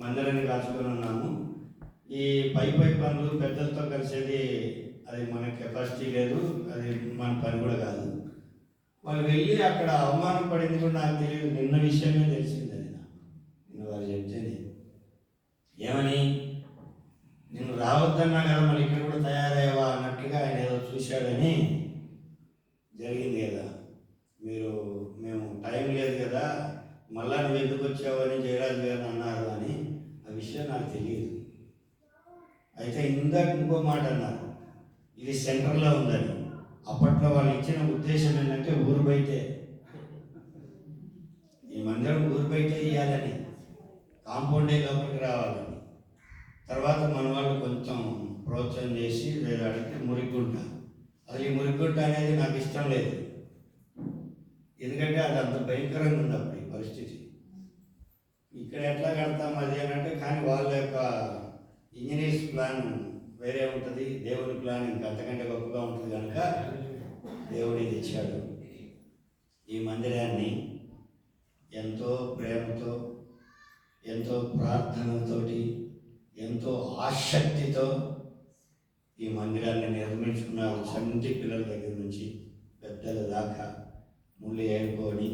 మందిరాన్ని కాచుకొని ఉన్నాము. ఈ పై పనులు పెద్దలతో కలిసేది అది మన కెపాసిటీ లేదు, అది మన పని కూడా కాదు. వాళ్ళు వెళ్ళి అక్కడ అవమానం పడింది కూడా నాకు తెలియదు. నిన్న విషయమే తెలిసింది. అది నిన్న వారు చెప్తేనే ఏమని, నేను రావద్దన్నా కదా మరి ఇక్కడ కూడా తయారయ్యావా అన్నట్టుగా ఆయన ఏదో చూశాడని జరిగింది కదా. మేము టైం లేదు కదా, మళ్ళా నువ్వు ఎందుకు వచ్చావని జయరాజు గారు అన్నారు అని. ఆ విషయం నాకు తెలియదు. అయితే ఇంకో మాట అన్నారు, ఇది సెంటర్లో ఉందని. అప్పట్లో వాళ్ళు ఇచ్చిన ఉద్దేశం ఏంటంటే ఊరు బయటే, ఈ మందిరం ఊరు బయటే ఇవ్వాలని, కాంపౌండే లోపలికి రావాలని. తర్వాత మన వాళ్ళు కొంచెం ప్రోత్సాహం చేసి అడిగితే మురిగుంట. అసలు ఈ మురిగుంట అనేది నాకు ఇష్టం లేదు, ఎందుకంటే అది అంత భయంకరంగా ఉంది అప్పుడు ఈ పరిస్థితి. ఇక్కడ ఎట్లా కడతాం అది అని అంటే, కానీ వాళ్ళ యొక్క ఇంజనీర్స్ ప్లాన్ వేరే ఉంటుంది, దేవుని ప్లాన్ ఇంకా అంతకంటే గొప్పగా ఉంటుంది కనుక దేవుడు ఇది ఇచ్చాడు. ఈ మందిరాన్ని ఎంతో ప్రేమతో, ఎంతో ప్రార్థనతోటి, ఎంతో ఆసక్తితో ఈ మందిరాన్ని నిర్మించుకున్నారు. చంటి పిల్లల దగ్గర నుంచి పెద్దల దాకా ముళ్ళు ఏడుకొని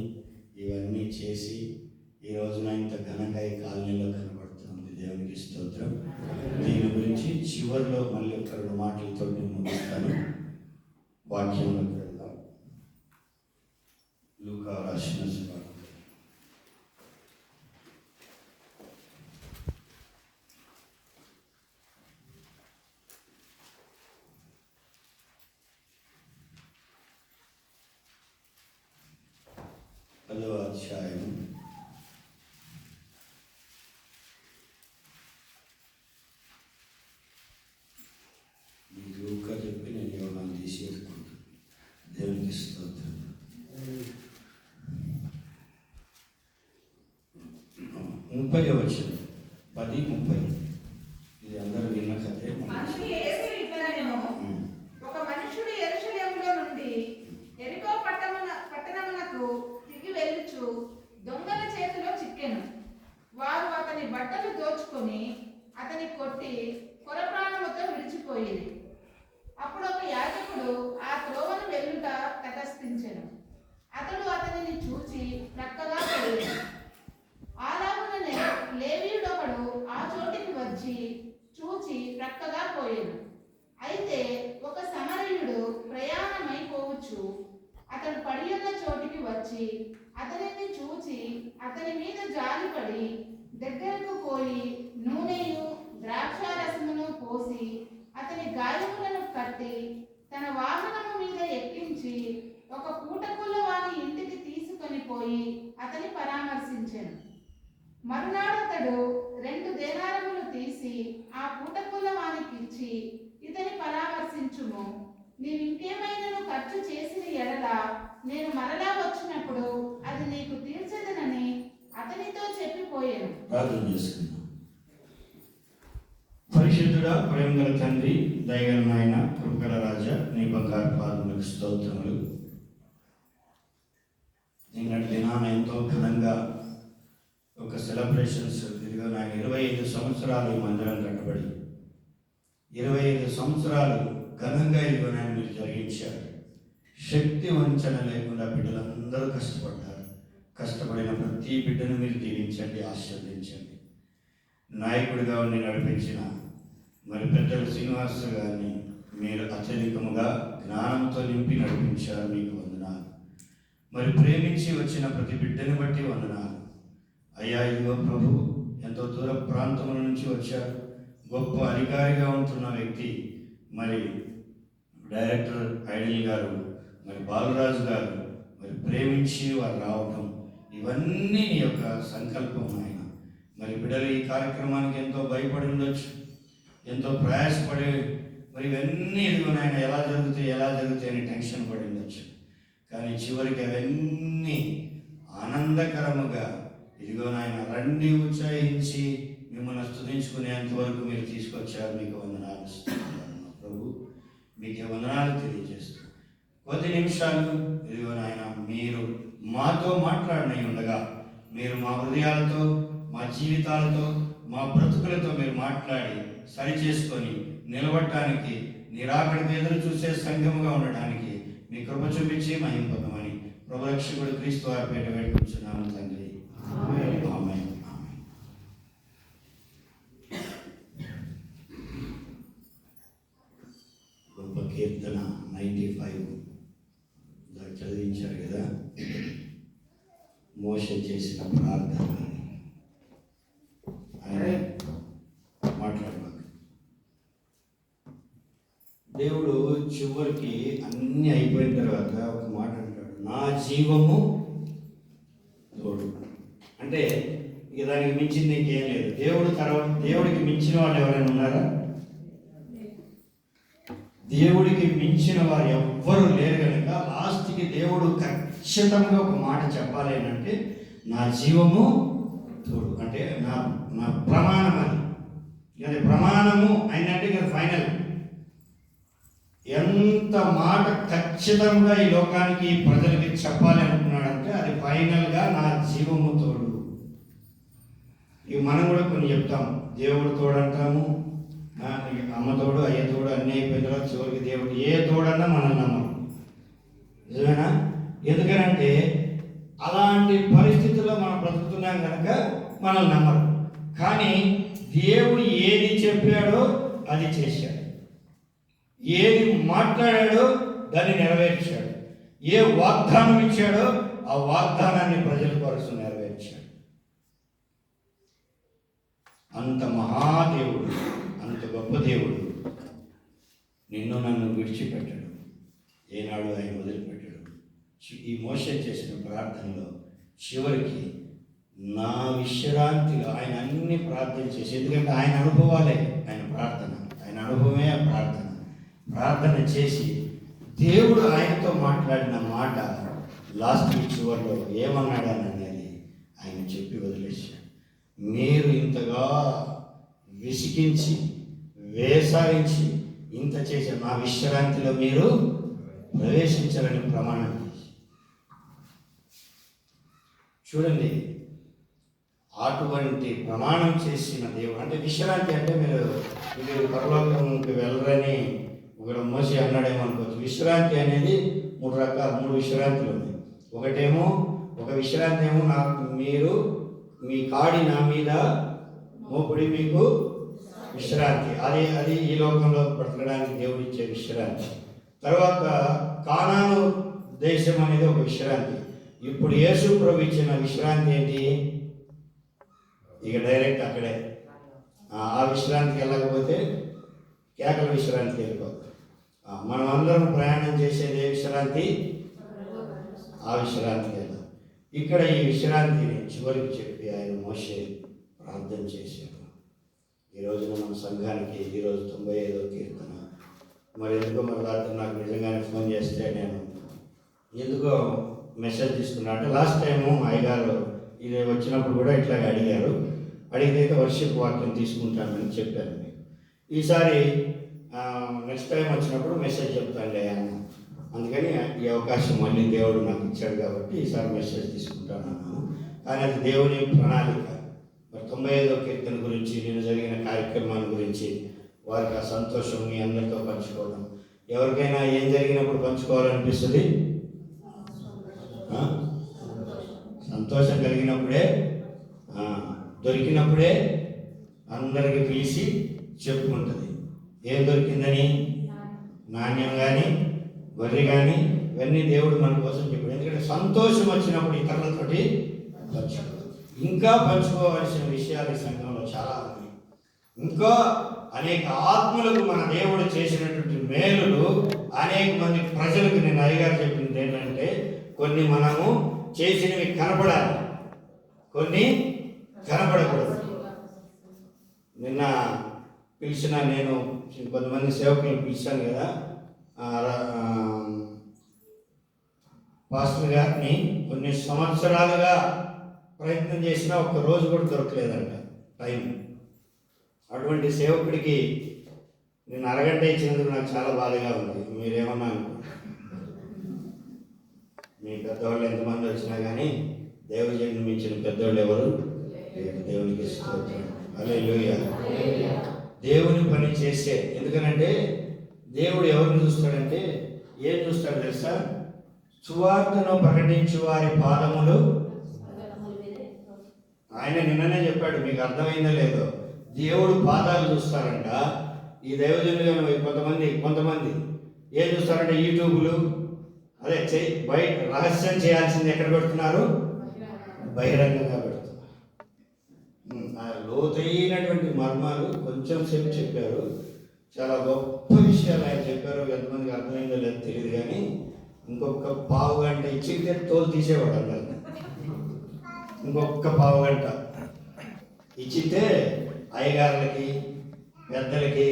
ఇవన్నీ చేసి ఈ రోజున ఇంత ఘనంగా ఈ కాలనీలో కనబడుతుంది. దేవునికి స్తోత్రం. దీని గురించి చివరిలో మళ్ళీ ఒక 2 మాటలతో నేను ముగిస్తాను. వాక్యంలోకి వెళ్దాం. లూకా రాసిన సువార్త 10వ అధ్యాయం 30వ వచనం, 10:30. ఇది అందరూ విన్న కథే. ఒక మనుషుడు యెరూషలేములో నుండి యెరికో పట్టణమునకు తిరిగి వెళ్ళుచు దొంగల చేతిలో చిక్కెను. వారు అతని బట్టలు దోచుకొని అతని కొట్టి కొరప్రాణముతో విడిచిపోయేది. అప్పుడు ఒక యాజకుడు ఆ త్రోవను వెళ్ళుట తటస్థించెను. అతడు అతనిని చూచి ప్రక్కగా పోయేది. అలాగుననే లేవీయుడొకడు ఆ చోటికి వచ్చి చూచి ప్రక్కగా పోయేను. అయితే ఒక సమరయుడు ప్రయాణమైపోవచ్చు అతడు పడి ఉన్న చోటికి వచ్చి అతనిని చూచి అతని మీద జాలిపడి దగ్గరకు పోయి నూనెయు ద్రాక్షారసమును పోసి అతని గాయములను కట్టి తన వాహనము మీద ఎక్కించి ఒక పూటకుల వాని ఇంటికి తీసుకొని పోయి అతని పరామర్శించెను. మరునాడు అతడు 2 దేనారములు తీసి ఆ పూటకుల వానికి ఇచ్చి, ఇతని పరామర్శించుము, నీవు ఇంకేమైనా ఖర్చు చేసిన ఎడల నేను మరలా వచ్చినప్పుడు అది నీకు తీర్చదనని అతనితో చెప్పిపోయాను. ప్రార్థన చేసుకుందాం. పరిశుద్ధుడా, ప్రేమగల తండ్రి, దయగల నాయన, కృపగల రాజా, నీ బంగారు పాదములకు స్తోత్రములు. నిన్నటి దినాన ఎంతో ఘనంగా ఒక సెలబ్రేషన్స్ ఇదిగో నాయన 25 సంవత్సరాలు ఈ మందిరం కట్టబడి 25 సంవత్సరాలు ఘనంగా ఇదిగో నాయన మీరు జరిగించారు. శక్తి వంచన లేకుండా బిడ్డలందరూ కష్టపడ్డారు. కష్టపడిన ప్రతి బిడ్డను మీరు దీవించండి, ఆశీర్వదించండి. నాయకుడిగా ఉండి నడిపించిన మరి పెద్దలు శ్రీనివాస గారిని మీరు అత్యధికముగా జ్ఞానంతో నింపి నడిపించారు. మీకు వందనాలు. మరి ప్రేమించి వచ్చిన ప్రతి బిడ్డని బట్టి వందనాలు అయ్యా. ఇదిగో ప్రభు, ఎంతో దూర ప్రాంతముల నుంచి వచ్చారు. గొప్ప అధికారిగా ఉంటున్న వ్యక్తి మరి డైరెక్టర్ ఐడిల్ గారు, మరి బాలరాజు గారు మరి ప్రేమించి వారు రావటం, ఇవన్నీ నీ యొక్క సంకల్పం ఆయన. మరి బిడ్డలు ఈ కార్యక్రమానికి ఎంతో భయపడి ఉండొచ్చు, ఎంతో ప్రయాసపడి మరి ఇవన్నీ ఎదుగుని ఆయన ఎలా జరుగుతాయి అని టెన్షన్ పడి ఉండొచ్చు. కానీ చివరికి అవన్నీ ఆనందకరముగా ఇదిగో నాయన రండి ఉత్సాహించి మిమ్మల్ని స్తుతించుకునేంత వరకు మీరు తీసుకొచ్చారు. మీకు వందనాలు ప్రభు, మీకే వందనాలు తెలియజేస్తూ కొద్ది నిమిషాలు ఇదిగో నాయన మీరు మాతో మాట్లాడినవి ఉండగా మీరు మా హృదయాలతో మా జీవితాలతో, మా బ్రతుకులతో మీరు మాట్లాడి సరి చేసుకొని నిలబడటానికి, నిరాకడకు ఎదురు చూసే సంఘముగా ఉండడానికి మీ కృప చూపించి మహిమ పొందమని ప్రభు రక్షకుడు క్రీస్తు వారి పేట వేడుకుంటున్నాము తండ్రి. ఆమేన్. ఆమేన్. గొప్ప కీర్తన 95 చదివించారు కదా, మోషే చేసిన ప్రార్థన. ఆయన మాట్లాడబాక. దేవుడు చివరికి అన్నీ అయిపోయిన తర్వాత ఒక మాట అంటాడు, నా జీవము తోడు. అంటే ఇక దానికి మించింది ఇంకేం లేదు. దేవుడికి మించిన వాళ్ళు ఎవరైనా ఉన్నారా? దేవుడికి మించిన వారు ఎవ్వరూ లేరు కనుక లాస్ట్కి దేవుడు ఖచ్చితంగా ఒక మాట చెప్పాలి అంటే నా జీవము తోడు. అంటే నా ప్రమాణం అది. అది ప్రమాణము అయినట్టు ఇక ఫైనల్. ఎంత మాట ఖచ్చితంగా ఈ లోకానికి ప్రజలకి చెప్పాలి అనుకున్నాడంటే అది ఫైనల్గా నా జీవము తోడు. ఇక మనం కూడా కొన్ని చెప్తాం, దేవుడు తోడు అంటాము, అమ్మ తోడు, అయ్య తోడు, అన్నీ అయిపోయిన తర్వాత చివరికి దేవుడు ఏ తోడన్నా మనం నమ్మం. నిజమేనా? ఎందుకనంటే అలాంటి పరిస్థితుల్లో మనం బ్రతుకుతున్నాం కనుక మనల్ని నమ్మరు. కానీ దేవుడు ఏది చెప్పాడో అది చేశాడు, ఏది మాట్లాడాడో దాన్ని నెరవేర్చాడు, ఏ వాగ్దానం ఇచ్చాడో ఆ వాగ్దానాన్ని ప్రజల కొరకు నెరవేర్చాడు. అంత మహాదేవుడు, అంత గొప్ప దేవుడు నిన్ను నన్ను విడిచిపెట్టాడు, ఏనాడు ఆయన వదిలిపెట్టాడు. ఈ మోషే చేసిన ప్రార్థనలో చివరికి నా విశ్రాంతిలో ఆయన అన్ని ప్రార్థన చేసి, ఎందుకంటే ఆయన అనుభవాలే ఆయన ప్రార్థన, ఆయన అనుభవమే ప్రార్థన చేసి దేవుడు ఆయనతో మాట్లాడిన మాట లాస్ట్ చివరిలో ఏమన్నాడని అనేది ఆయన చెప్పి వదిలేశాడు. మీరు ఇంతగా విసిగించి వేసారించి ఇంత చేసి నా విశ్రాంతిలో మీరు ప్రవేశించాలని ప్రమాణం చేసి చూడండి. అటువంటి ప్రమాణం చేసిన దేవుడు అంటే విశ్రాంతి అంటే మీరు పరలోకంకి వెళ్ళరని ఒక మోసే అన్నాడేమో అనుకోవచ్చు. విశ్రాంతి అనేది మూడు విశ్రాంతులు ఉన్నాయి. ఒకటేమో ఒక విశ్రాంతి ఏమో మీరు మీ కాడి నా మీద మోపుడి మీకు విశ్రాంతి. అది ఈ లోకంలో బ్రతకడానికి దేవుడు ఇచ్చే విశ్రాంతి. తర్వాత కానాను దేశం అనేది ఒక విశ్రాంతి. ఇప్పుడు యేసు ప్రభు ఇచ్చిన విశ్రాంతి ఏంటి? ఇక డైరెక్ట్ అక్కడే ఆ విశ్రాంతికి వెళ్ళకపోతే కేకల విశ్రాంతికి వెళ్ళిపోతాం. మనం అందరం ప్రయాణం చేసేది ఏ విశ్రాంతి? ఆ విశ్రాంతికి వెళ్ళాం. ఇక్కడ ఈ విశ్రాంతిని చివరికి చెప్పి ఆయన మోషే ప్రార్థన చేశాడు. ఈ రోజున మన సంఘానికి ఈరోజు 95వ కీర్తన. మరి ఎందుకో రాత్రి నాకు నిజంగానే ఫోన్ చేస్తే నేను ఎందుకో మెసేజ్ తీసుకున్నా అంటే లాస్ట్ టైము అయ్యగారు ఇది వచ్చినప్పుడు కూడా ఇట్లాగే అడిగారు. అడిగితే వర్షిప్ వాక్యం తీసుకుంటానని చెప్పాను మీకు. ఈసారి నెక్స్ట్ టైం వచ్చినప్పుడు మెసేజ్ చెప్తానులే అన్న. అందుకని ఈ అవకాశం మళ్ళీ దేవుడు నాకు ఇచ్చాడు కాబట్టి ఈసారి మెసేజ్ తీసుకుంటాను అన్నాను. కానీ అది దేవుని ప్రణాళిక. మరి 95వ కీర్తన గురించి, నేను జరిగిన కార్యక్రమాల గురించి వారికి ఆ సంతోషం మీ అందరితో పంచుకోవడం. ఎవరికైనా ఏం జరిగినప్పుడు పంచుకోవాలనిపిస్తుంది? సంతోషం కలిగినప్పుడే, దొరికినప్పుడే అందరికి పిలిచి చెప్పుకుంటుంది. ఏం దొరికిందని? నాణ్యం కానీ గొర్రె కానీ ఇవన్నీ దేవుడు మన కోసం చెప్పాడు. ఎందుకంటే సంతోషం వచ్చినప్పుడు ఇతరులతోటి పంచుకోవాలి. ఇంకా పంచుకోవాల్సిన విషయాలు ఈ సంఘంలో చాలా ఉన్నాయి. ఇంకా అనేక ఆత్మలకు మన దేవుడు చేసినటువంటి మేలులు అనేక మంది ప్రజలకు, నేను అయ్యగారు చెప్పింది ఏంటంటే కొన్ని మనము చేసినవి కనపడాలి, కొన్ని కనపడకూడదు. నిన్న నేను కొంతమంది సేవకులను పిలిచాను కదా, పాస్టర్ గారిని కొన్ని సంవత్సరాలుగా ప్రయత్నం చేసినా ఒక్క రోజు కూడా దొరకలేదంట టైం. అటువంటి సేవకుడికి నేను అరగంట ఇచ్చినందుకు నాకు చాలా బాధగా ఉంది. మీరేమన్నా మీ పెద్దవాళ్ళు ఎంతమంది వచ్చినా కానీ దేవుడి జన్మించిన పెద్దవాళ్ళు ఎవరు దేవునికి స్తోత్రం. హల్లెలూయా. దేవుని పని చేసే, ఎందుకనంటే దేవుడు ఎవరిని చూస్తాడంటే ఏం చూస్తాడు తెలుసా? సువార్తను ప్రకటించు వారి పాదములు. ఆయన నిన్ననే చెప్పాడు, మీకు అర్థమైందో లేదో. దేవుడు పాదాలు చూస్తారంట. ఈ దైవజనులు కొంతమంది ఏం చూస్తారంటే యూట్యూబ్లు అదే బయట రహస్యం చేయాల్సింది ఎక్కడ పెడుతున్నారు? బహిరంగంగా పెడుతున్నారు. ఆ లోతైనటువంటి మర్మాలు కొంచెం సేపు చెప్పారు, చాలా గొప్ప విషయాలు ఆయన చెప్పారు. ఎంతమందికి అర్థమైందో లేదో తెలియదు, కానీ ఇంకొక పావు గంట ఇచ్చితే తోలు తీసేవాడు అందరు. ఇంకొక పావు గంట ఇచ్చితే అయ్యగారులకి పెద్దలకి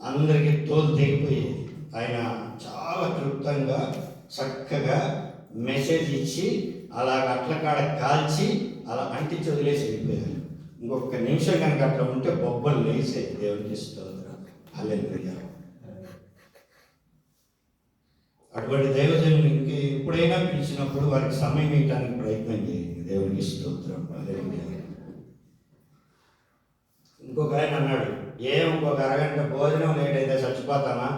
అందరికీ తోలు తెగిపోయేది. ఆయన చాలా క్లుప్తంగా చక్కగా మెసేజ్ ఇచ్చి అలా అట్ల కాడ కాల్చి అలా అంటించి వదిలేసి వెళ్ళిపోయారు. ఇంకొక నిమిషం కనుక అట్లా ఉంటే బొబ్బలు లేసే. దేవునికి స్తోత్రం. హల్లెలూయా. అటువంటి దైవజనులు ఇంక ఎప్పుడైనా పిలిచినప్పుడు వారికి సమయం ఇవ్వడానికి ప్రయత్నం చేయండి. దేవునికి స్తోత్రం. హల్లెలూయా. ఇంకొక ఆయన అన్నాడు, ఇంకొక అరగంట భోజనం లేట్ అయితే చచ్చిపోతామా?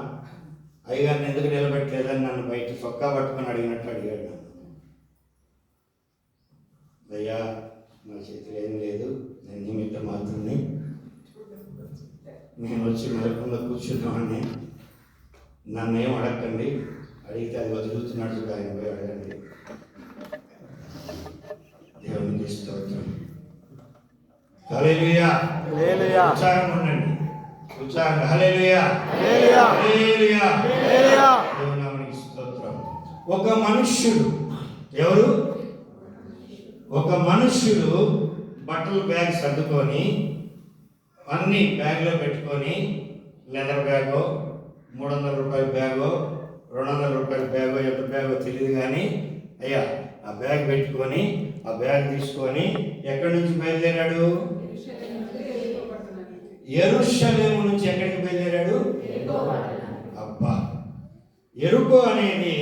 అయ్యగారిని ఎందుకు నిలబెట్టలేదని నన్ను బయట చొక్కా పట్టుకొని అడిగినట్టు అడిగాడు. అయ్యా, నా చేతిలో ఏం లేదు, నేను నిమిత్తం మాత్రమే, నేను వచ్చి మెలకుండా కూర్చున్నామని. నన్ను ఏం అడగండి, అడిగితే అది వదులుతున్నాడు చూడు, ఆయన పోయి అడగండి. దేవునికి స్తోత్రం. హల్లెలూయా. హల్లెలూయా. ఉత్సాహం ఉండండి, ఉత్సాహంగా. హల్లెలూయా. హల్లెలూయా. హల్లెలూయా. హల్లెలూయా. దేవునికి స్తోత్రం. ఒక మనుష్యుడు, ఎవరు? ఒక మనుష్యుడు బట్టలు బ్యాగ్ సర్దుకొని అన్ని బ్యాగ్లో పెట్టుకొని, లెదర్ బ్యాగో, 300 రూపాయల బ్యాగో, 200 రూపాయల బ్యాగో, ఎంత బ్యాగో తెలియదు, కానీ అయ్యా ఆ బ్యాగ్ పెట్టుకొని ఆ బ్యాగ్ తీసుకొని ఎక్కడి నుంచి బయలుదేరాడు? యెరూషలేము నుంచి. ఎక్కడికి బయలుదేరాడు? అబ్బా, యెరికో అనేది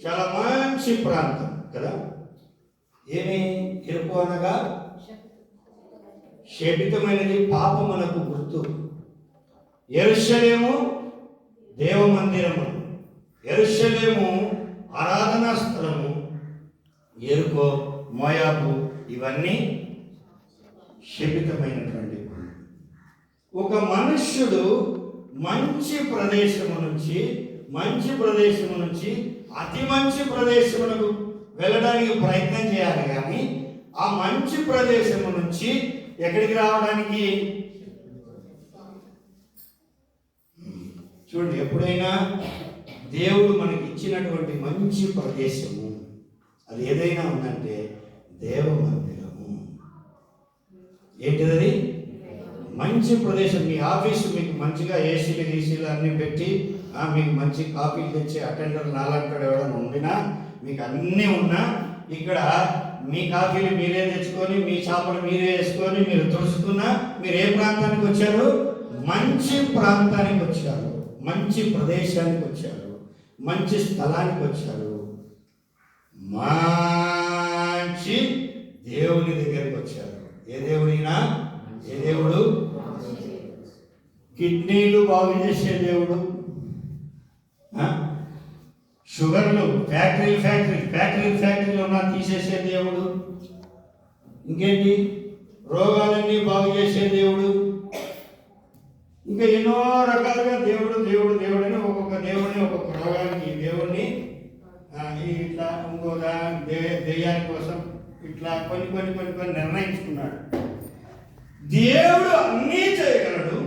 చాలా మంచి ప్రాంతం కదా. ఏమి యెరికో అనగా శపితమైనది, పాపమునకు గుర్తు. యెరూషలేము దేవమందిరము, యెరూషలేము ఆరాధనా స్థలము. యెరికో, మోయాబు ఇవన్నీ శపితమైనటువంటి. ఒక మనుష్యుడు మంచి ప్రదేశము నుంచి అతి మంచి ప్రదేశములకు వెళ్ళడానికి ప్రయత్నం చేయాలి, కానీ ఆ మంచి ప్రదేశము నుంచి ఎక్కడికి రావడానికి? చూడండి, ఎప్పుడైనా దేవుడు మనకి ఇచ్చినటువంటి మంచి ప్రదేశము అది ఏదైనా ఉందంటే దేవమందిరము. ఏంటిది? మంచి ప్రదేశం. మీ ఆఫీసు మీకు మంచిగా ఏసీలు అన్నీ పెట్టి మీకు మంచి కాఫీలు తెచ్చి అటెండర్ నాలంటాడు ఎవరైనా ఉండినా, మీకు అన్నీ ఉన్నా, ఇక్కడ మీ కాఫీలు మీరే తెచ్చుకొని, మీ చేపలు మీరే వేసుకొని, మీరు తుడుచుకున్నా, మీరు ఏ ప్రాంతానికి వచ్చారు? మంచి ప్రాంతానికి వచ్చారు, మంచి ప్రదేశానికి వచ్చారు, మంచి స్థలానికి వచ్చారు, మంచి దేవుని దగ్గరికి వచ్చారు. ఏ దేవుడినా? ఏ దేవుడు? కిడ్నీలు బాగు చేసే దేవుడు, షుగర్లు ఫ్యాక్టరీలు ఉన్నా తీసేసే దేవుడు, ఇంకేంటి రోగాలన్నీ బాగు చేసే దేవుడు, ఇంకా ఎన్నో రకాలుగా దేవుడు అని ఒక్కొక్క దేవుడిని ఒక్కొక్క రోగానికి దేవుడిని ఇట్లా ఇంకో దెయ్యాని కోసం ఇట్లా కొన్ని నిర్ణయించుకున్నాడు. దేవుడు అన్నీ చేయగలడు.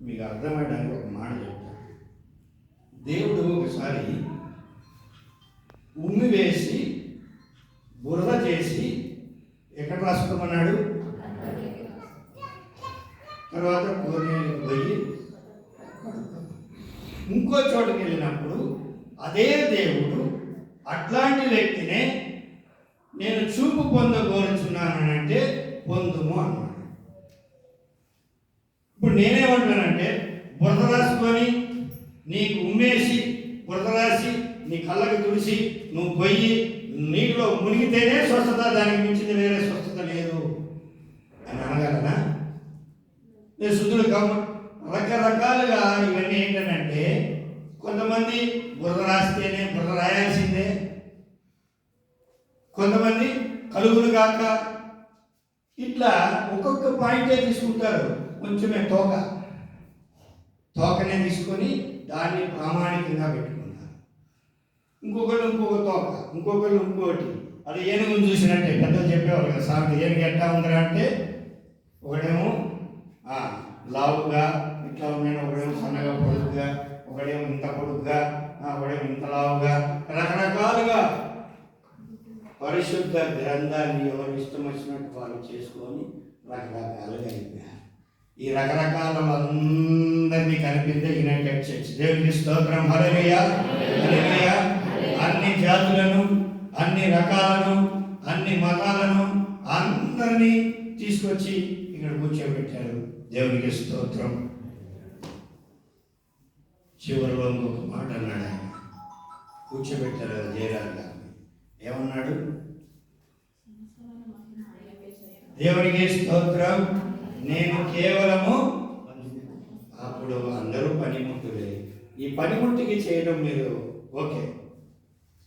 మీకు అర్థమయ్యడానికి ఒక మాట చెప్తాను. దేవుడు ఒకసారి ఉమ్మి వేసి బురద చేసి ఎక్కడ రాసుకోమన్నాడు? తర్వాత కోనేరుకు పోయి ఇంకో చోటుకి వెళ్ళినప్పుడు అదే దేవుడు అట్లాంటి వ్యక్తినే నేను చూపు పొందగోరుచున్నానంటే పొందుము అన్నాడు. ఇప్పుడు నేనేమంటానంటే బురద రాసుకొని నీకు ఉమ్మేసి బురద రాసి నీ కళ్ళకి తుడిసి నువ్వు పోయి నీటిలో మునిగితేనే స్వస్థత, దానికి మించింది వేరే స్వస్థత లేదు అని అనగలనా? నేను శుద్ధుడు కావు. రకరకాలుగా ఇవన్నీ ఏంటంటే, కొంతమంది బుర్ర రాస్తేనే బుర్ర రాయాల్సిందే, కొంతమంది కలుగులు కాక, ఇట్లా ఒక్కొక్క పాయింటే తీసుకుంటారు. కొంచెమే తోకనే తీసుకొని దాన్ని ప్రామాణికంగా పెట్టుకుంటారు. ఇంకొకళ్ళు ఇంకొక తోక, ఇంకొకళ్ళు ఇంకొకటి. అది ఏనుగును చూసినట్టే పెద్దలు చెప్పేవారు కదా సార్, ఏనుగు ఎట్టా ఉందిరా అంటే, ఒకడేమో లావుగా ఇట్లా ఉన్నాడు, ఒకడేమో సన్నగా పొడుగుగా, ఒకడేమో ఇంత పొడుగుగా, ఒకడేమో ఇంత లావుగా, రకరకాలుగా పరిశుద్ధ గ్రంథాన్ని ఎవరు ఇష్టం వచ్చినట్టు వాళ్ళు చేసుకొని రకరకాలుగా అయిపోయారు. ఈ రకరకాల అందరినీ కనిపించే యునైటెడ్ చర్చ్. దేవునికి స్తోత్రం. హల్లెలూయా, హల్లెలూయా. అన్ని జాతులను, అన్ని రకాలను, అన్ని మతాలను అందరినీ తీసుకొచ్చి ఇక్కడ కూర్చోబెట్టారు. దేవునికి స్తోత్రం. చివరిలో ఇంకొక మాట అన్నాడు ఆయన, కూర్చోబెట్టారు కదా జయరాజు గారు. ఏమన్నాడు? దేవునికి స్తోత్రం, నేను కేవలము. అప్పుడు అందరూ పనిముట్టులే. ఈ పనిముట్టుకి చేయడం మీరు ఓకే,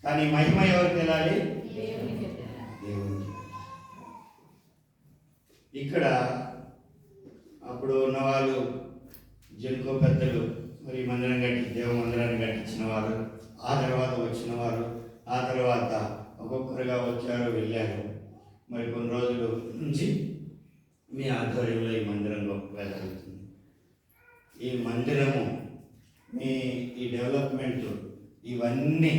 కానీ మహిమ ఎవరికి వెళ్ళాలి? దేవునికి. ఇక్కడ అప్పుడు ఉన్నవాళ్ళు జనుకో పెద్దలు, మరి మందిరం కట్టి దేవ మందిరాన్ని కట్టించిన వారు, ఆ తర్వాత వచ్చిన వారు, ఆ తర్వాత ఒక్కొక్కరుగా వచ్చారు వెళ్ళారు. మరి కొన్ని రోజుల నుంచి మీ ఆధ్వర్యంలో ఈ మందిరం గొప్పగా జరుగుతుంది. ఈ మందిరము, మీ ఈ డెవలప్మెంట్, ఇవన్నీ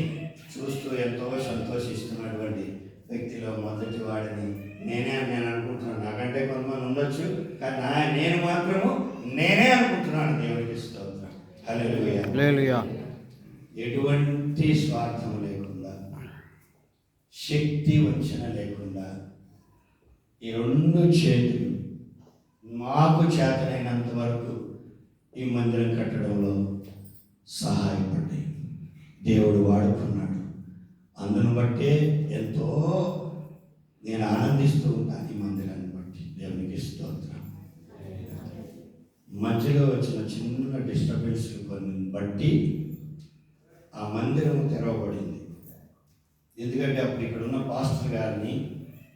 చూస్తూ ఎంతో సంతోషిస్తున్నటువంటి వ్యక్తిలో మొదటి వాడిని నేను అనుకుంటున్నాను. నాకంటే కొంతమంది ఉండొచ్చు, కానీ నేను మాత్రము నేనే అనుకుంటున్నాను. దేవునికి స్తోత్రం. హల్లెలూయా, హల్లెలూయా. ఎటువంటి స్వార్థం లేకుండా, శక్తి వంచన లేకుండా ఈ రెండు చేతులు మాకు చేతనైనంత వరకు ఈ మందిరం కట్టడంలో సహాయపడ్డాయి. దేవుడు వాడుకున్నాడు. అందును బట్టే ఎంతో నేను ఆనందిస్తూ ఉంటాను ఈ మందిరాన్ని బట్టి. దేవునికి స్తోత్రం. మధ్యలో వచ్చిన చిన్న డిస్టర్బెన్స్ కొన్ని బట్టి ఆ మందిరం తెరవబడింది. ఎందుకంటే అప్పుడు ఇక్కడ ఉన్న పాస్టర్ గారిని,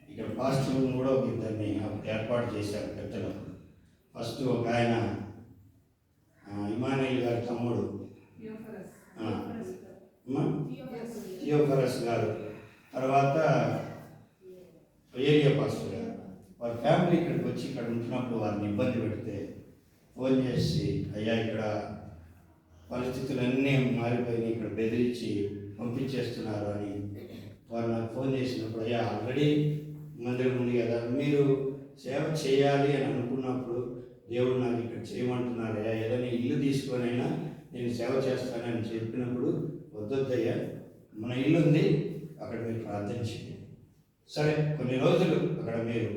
ఇక్కడ పాస్టర్లను కూడా ఒక ఇద్దరిని ఏర్పాటు చేశారు పెద్దలు. ఫస్ట్ ఒక ఆయన ఇమానుయేల్ గారి తమ్ముడు థియోఫరస్ గారు, తర్వాత ఏరియా పాస్టర్ గారు. వారి ఫ్యామిలీ ఇక్కడికి వచ్చి ఇక్కడ ఉంటున్నప్పుడు వారిని ఇబ్బంది పెడితే ఫోన్ చేసి, అయ్యా ఇక్కడ పరిస్థితులన్నీ మారిపోయినాయి, ఇక్కడ బెదిరించి పంపించేస్తున్నారు అని వారు నాకు ఫోన్ చేసినప్పుడు, అయ్యా ఆల్రెడీ మందిరం ఉంది కదా, మీరు సేవ చేయాలి అని అనుకున్నప్పుడు దేవుడు నాకు ఇక్కడ చేయమంటున్నారు, ఏదైనా ఇల్లు తీసుకొనైనా నేను సేవ చేస్తానని చెప్పినప్పుడు, వద్దొద్దయ్యా మన ఇల్లు ఉంది, అక్కడ మీరు ప్రార్థించండి. సరే, కొన్ని రోజులు అక్కడ మీరు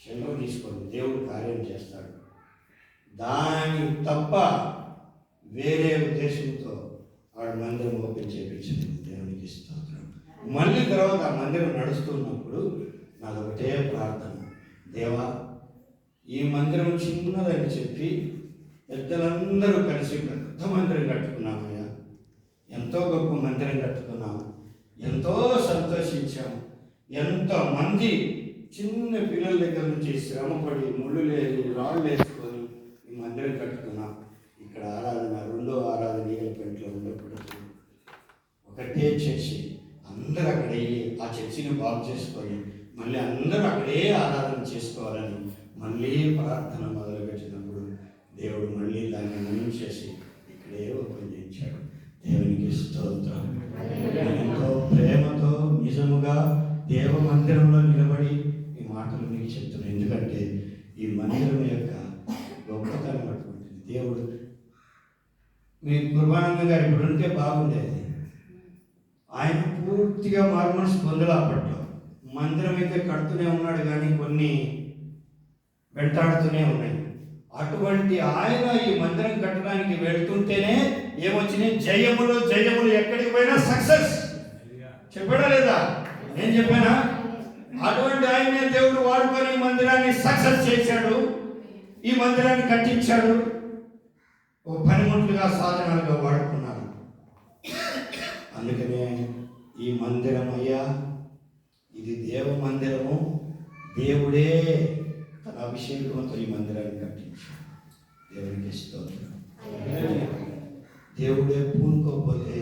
సెలవు తీసుకోండి, దేవుడు కార్యం చేస్తాడు. దాని తప్ప వేరే ఉద్దేశంతో ఆడ మందిరం ఓపెన్ చేయించింది. దేవునికి స్తోత్రం. మళ్ళీ తర్వాత ఆ మందిరం నడుస్తున్నప్పుడు నాదొకటే ప్రార్థన, దేవా ఈ మందిరం చిన్నదని చెప్పి పెద్దలందరూ కలిసి పెద్ద మందిరం కట్టుకున్నామయ్యా, ఎంతో గొప్ప మందిరం కట్టుకున్నాము, ఎంతో సంతోషించాము. ఎంతమంది చిన్న పిల్లల దగ్గర నుంచి శ్రమపడి ముళ్ళు లేని రాళ్ళు వేసుకొని ఈ మందిరం కట్టుకున్నాం. ఇక్కడ ఆరాధన, రెండో ఆరాధన ఈగలపెంట్లో ఉండకూడదు, ఒకటే చర్చి. అందరూ అక్కడ వెళ్ళి ఆ చర్చిని బాగు చేసుకొని మళ్ళీ అందరూ అక్కడే ఆరాధన చేసుకోవాలని మళ్ళీ ప్రార్థన మొదలుపెట్టినప్పుడు దేవుడు మళ్ళీ దాన్ని ముగించేసి ఇక్కడే ఓపెన్ చేయించాడు. దేవునికి స్తోత్రం. ఎంతో ప్రేమతో నిజముగా దేవ మందిరంలో నిలబడి ఈ మాటలు మీకు చెప్తున్నాను. ఎందుకంటే ఈ మందిరం యొక్క గొప్పతనం అటువంటిది. దేవుడు మీ కృపానంద గారు ఇప్పుడు ఉంటే బాగుండేది. ఆయన పూర్తిగా మారుమనసు పొందలు అప్పట్లో. మందిరం అయితే కడుతూనే ఉన్నాడు, కానీ కొన్ని వెంటాడుతూనే ఉన్నాయి. అటువంటి ఆయన ఈ మందిరం కట్టడానికి వెళ్తుంటేనే ఏమొచ్చినాయి? జయములు జయములు. ఎక్కడికి పోయినా సక్సెస్. చెప్పాడా లేదా? నేను చెప్పానా? అటువంటి ఆయనే దేవుడు వాడుకొని ఈ మందిరాన్ని సక్సెస్ చేశాడు. ఈ మందిరాన్ని కట్టించాడు. ఒక పనిముట్లుగా సాధనాలుగా వాడుకున్నాడు. అందుకనే ఈ మందిరం అయ్యా, ఇది దేవ మందిరము. దేవుడే తన అభిషేకంతో ఈ మందిరాన్ని కట్టించాడు. దేవునికి స్తోత్రం. దేవుడే పూనుకోకపోతే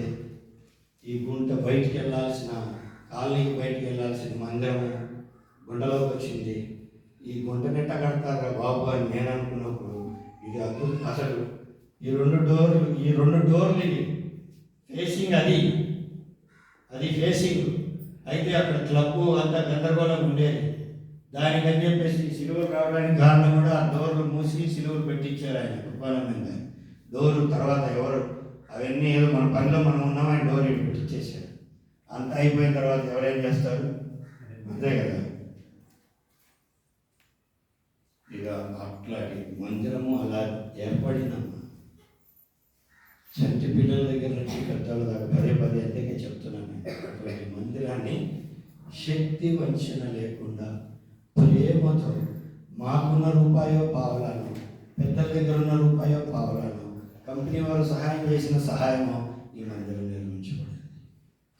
ఈ గుంట బయటికి వెళ్ళాల్సిన, కాలనీకి బయటికి వెళ్ళాల్సిన మందిరం గుండలోకి వచ్చింది. ఈ గుంట నెట్ట కడతారా బాబు అని నేను అనుకున్నప్పుడు ఇది అద్భుతం. అసలు ఈ రెండు డోర్లు ఫేసింగ్ అది ఫేసింగ్ అయితే అక్కడ క్లబ్బు అంతా గందరగోళం ఉండేది. దానికని చెప్పేసి సిలువలు రావడానికి కారణం కూడా ఆ డోర్లు మూసి సిలువలు పెట్టించారు ఆయన కృపానందంగా. డోరు తర్వాత ఎవరు అవన్నీ ఏదో మన పనిలో మనం ఉన్నామని డోర్ ఇటు పెట్టించేశారు. అంత అయిపోయిన తర్వాత ఎవరేం చేస్తారు? అంతే కదా. ఇక అట్లాంటి మందిరము అలా ఏర్పడినమ్మా. చంటి పిల్లల దగ్గర నుంచి పెద్దల దాకా పదే అందుకే చెప్తున్నాను. అటువంటి మందిరాన్ని శక్తి వంచన లేకుండా ప్రేమతో మాకున్న రూపాయో పావలాను, పెద్దల దగ్గర ఉన్న రూపాయో పావలాను, కంపెనీ వారు సహాయం చేసిన సహాయమో ఈ మందిరం నిర్మించబడింది.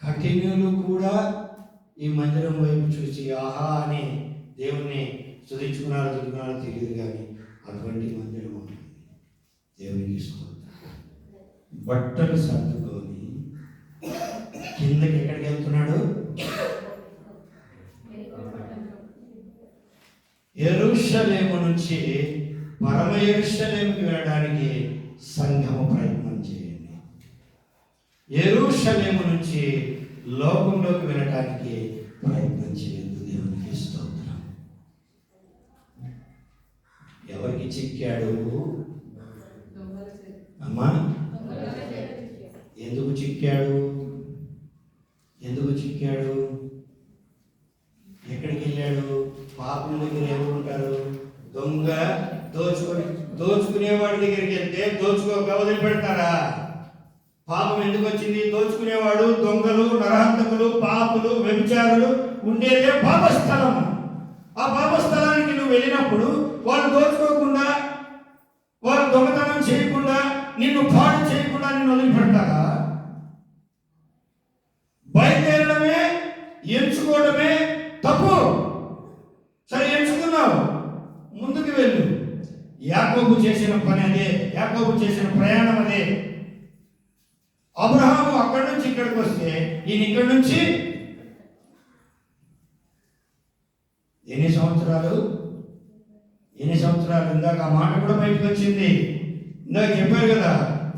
కఠినులు కూడా ఈ మందిరం వైపు చూసి ఆహా అని దేవుణ్ణి స్తుతించుకున్నారో తెలియదు, కానీ అటువంటి మందిరం ఉంటుంది. దేవునికి స్తోత్రం. బట్టలు సర్దుకొని కిందకి ఎక్కడికి వెళ్తున్నాడు? యెరూషలేము నుంచి పరమ యెరూషలేముకి వెళ్ళడానికి సంఘము ప్రయత్నం చేయండి. యెరూషలేము నుంచి లోకంలోకి వెళ్ళడానికి ప్రయత్నం చేయొద్దు. దేవునికి స్తోత్రం. ఎవరికి చిక్కాడు అమ్మా? ఎందుకు చిక్కాడు? ఎక్కడికి వెళ్ళాడు? పాపం దగ్గర ఎవరు ఉంటారు? దొంగ దోచుకునేవాడి దగ్గరికి వెళ్తే దోచుకోక వదిలిపెడతారా? పాపం ఎందుకు వచ్చింది? దోచుకునేవాడు, దొంగలు, నరహంతకులు, పాపులు, వ్యభిచారులు ఉండేదే పాపస్థలం. ఆ పాపస్థలానికి నువ్వు వెళ్ళినప్పుడు వాళ్ళు దోచుకోకుండా, వాళ్ళు దొంగతనం చేయకుండా, నిన్ను పాడు చేయకుండా నిన్ను వదిలిపెడతారా? బయలుదేరడమే, ఎంచుకోవడమే తప్పు. సరే ఎంచుకున్నావు, ముందుకు వెళ్ళు. యాకోబు చేసిన పని అదే, యాకోబు చేసిన ప్రయాణం అదే. అబ్రహాము అక్కడి నుంచి ఇక్కడికి వస్తే ఈయన ఇక్కడి నుంచి ఎన్ని సంవత్సరాలు? ఇందాక ఆ మాట కూడా బయటకు వచ్చింది. ఇందాక చెప్పారు కదా,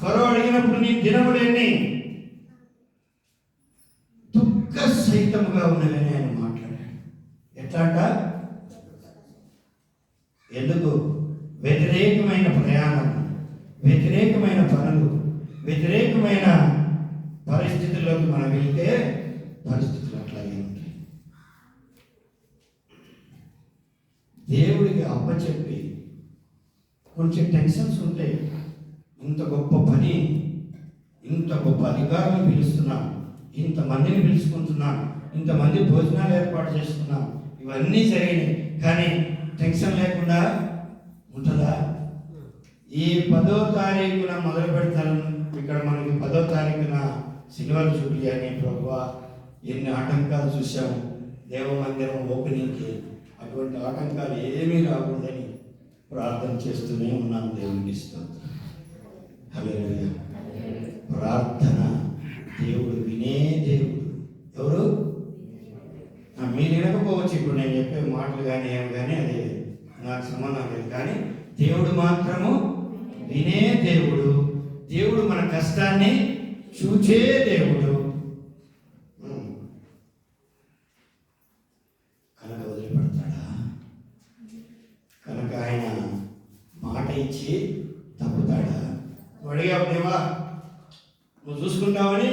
ఫరో అడిగినప్పుడు నీ దినములు ఎన్ని? దుఃఖ సహితముగా ఉన్నదని ఆయన మాట్లాడాడు. ఎట్లా అంట? ఎందుకు? వ్యతిరేకమైన ప్రయాణం, వ్యతిరేకమైన పనులు, వ్యతిరేకమైన పరిస్థితుల్లోకి మనం వెళ్తే పరిస్థితులు అట్లాగే ఉంటాయి. దేవుడికి అప్పచెప్పి కొంచెం టెన్షన్స్ ఉంటాయి. ఇంత గొప్ప పని, ఇంత గొప్ప అధికారులను పిలుస్తున్నాం, ఇంతమందిని పిలుచుకుంటున్నాం, ఇంతమంది భోజనాలు ఏర్పాటు చేస్తున్నాం, ఇవన్నీ జరిగినాయి. కానీ టెన్షన్ లేకుండా ఉంటుందా? ఈ 10వ తారీఖున మొదలు పెడతాను. ఇక్కడ మనకి 10వ తారీఖున సిల్వర్ జూబ్లీ అని ప్రభువా ఎన్ని ఆటంకాలు చూసాము దేవమందిరం ఓపెనింగ్కి. అటువంటి ఆటంకాలు ఏమీ రాకూడదని ప్రార్థన చేస్తూనే ఉన్నాం. దేవునికి స్తోత్రం. హల్లెలూయా. ప్రార్థన దేవుడు వినే దేవుడు. ఎవరు? మీరు వినకపోవచ్చు ఇప్పుడు నేను చెప్పే మాటలు కానీ ఏమి కానీ, అది నాకు సంబంధం లేదు. కానీ దేవుడు మాత్రము వినే దేవుడు. దేవుడు మన కష్టాన్ని చూచే దేవుడు. కనుక వదిలిపెడతాడా? కనుక ఆయన మాట ఇచ్చి తప్పుతాడా? నువ్వు అడిగావు దేవా, నువ్వు చూసుకుంటావని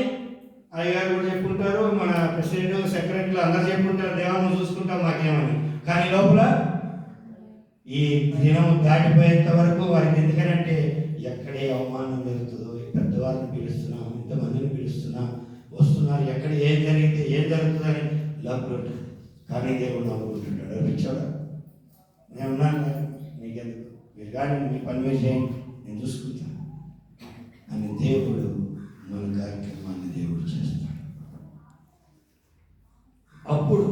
అయ్యగారు కూడా చెప్పుకుంటారు, మన ప్రెసిడెంట్, సెక్రటరీలు అందరూ చెప్పుకుంటారు, దేవా నువ్వు చూసుకుంటావు మాకేమని. కానీ లోపల ఈ దినం దాటిపోయేంత వరకు వారికి ఎందుకనంటే ఎక్కడే అవమానం జరుగుతుందో, పెద్ద పెద్దవాళ్ళని పిలుస్తున్నాం, ఇంతమందిని పిలుస్తున్నాం, వస్తున్నారు, ఎక్కడ ఏం జరిగితే ఏం జరుగుతుందని లోపల ఉంటుంది. కానీ దేవుడు నవ్వుకుంటున్నాడు. అనిపించాడా? నేను ఉన్నాను కదా, నీకెందుకు, మీరు కానీ మీ పని మీరు చేయండి, నేను చూసుకుంటాను అని దేవుడు మన కార్యక్రమాన్ని దేవుడు చేస్తాడు. అప్పుడు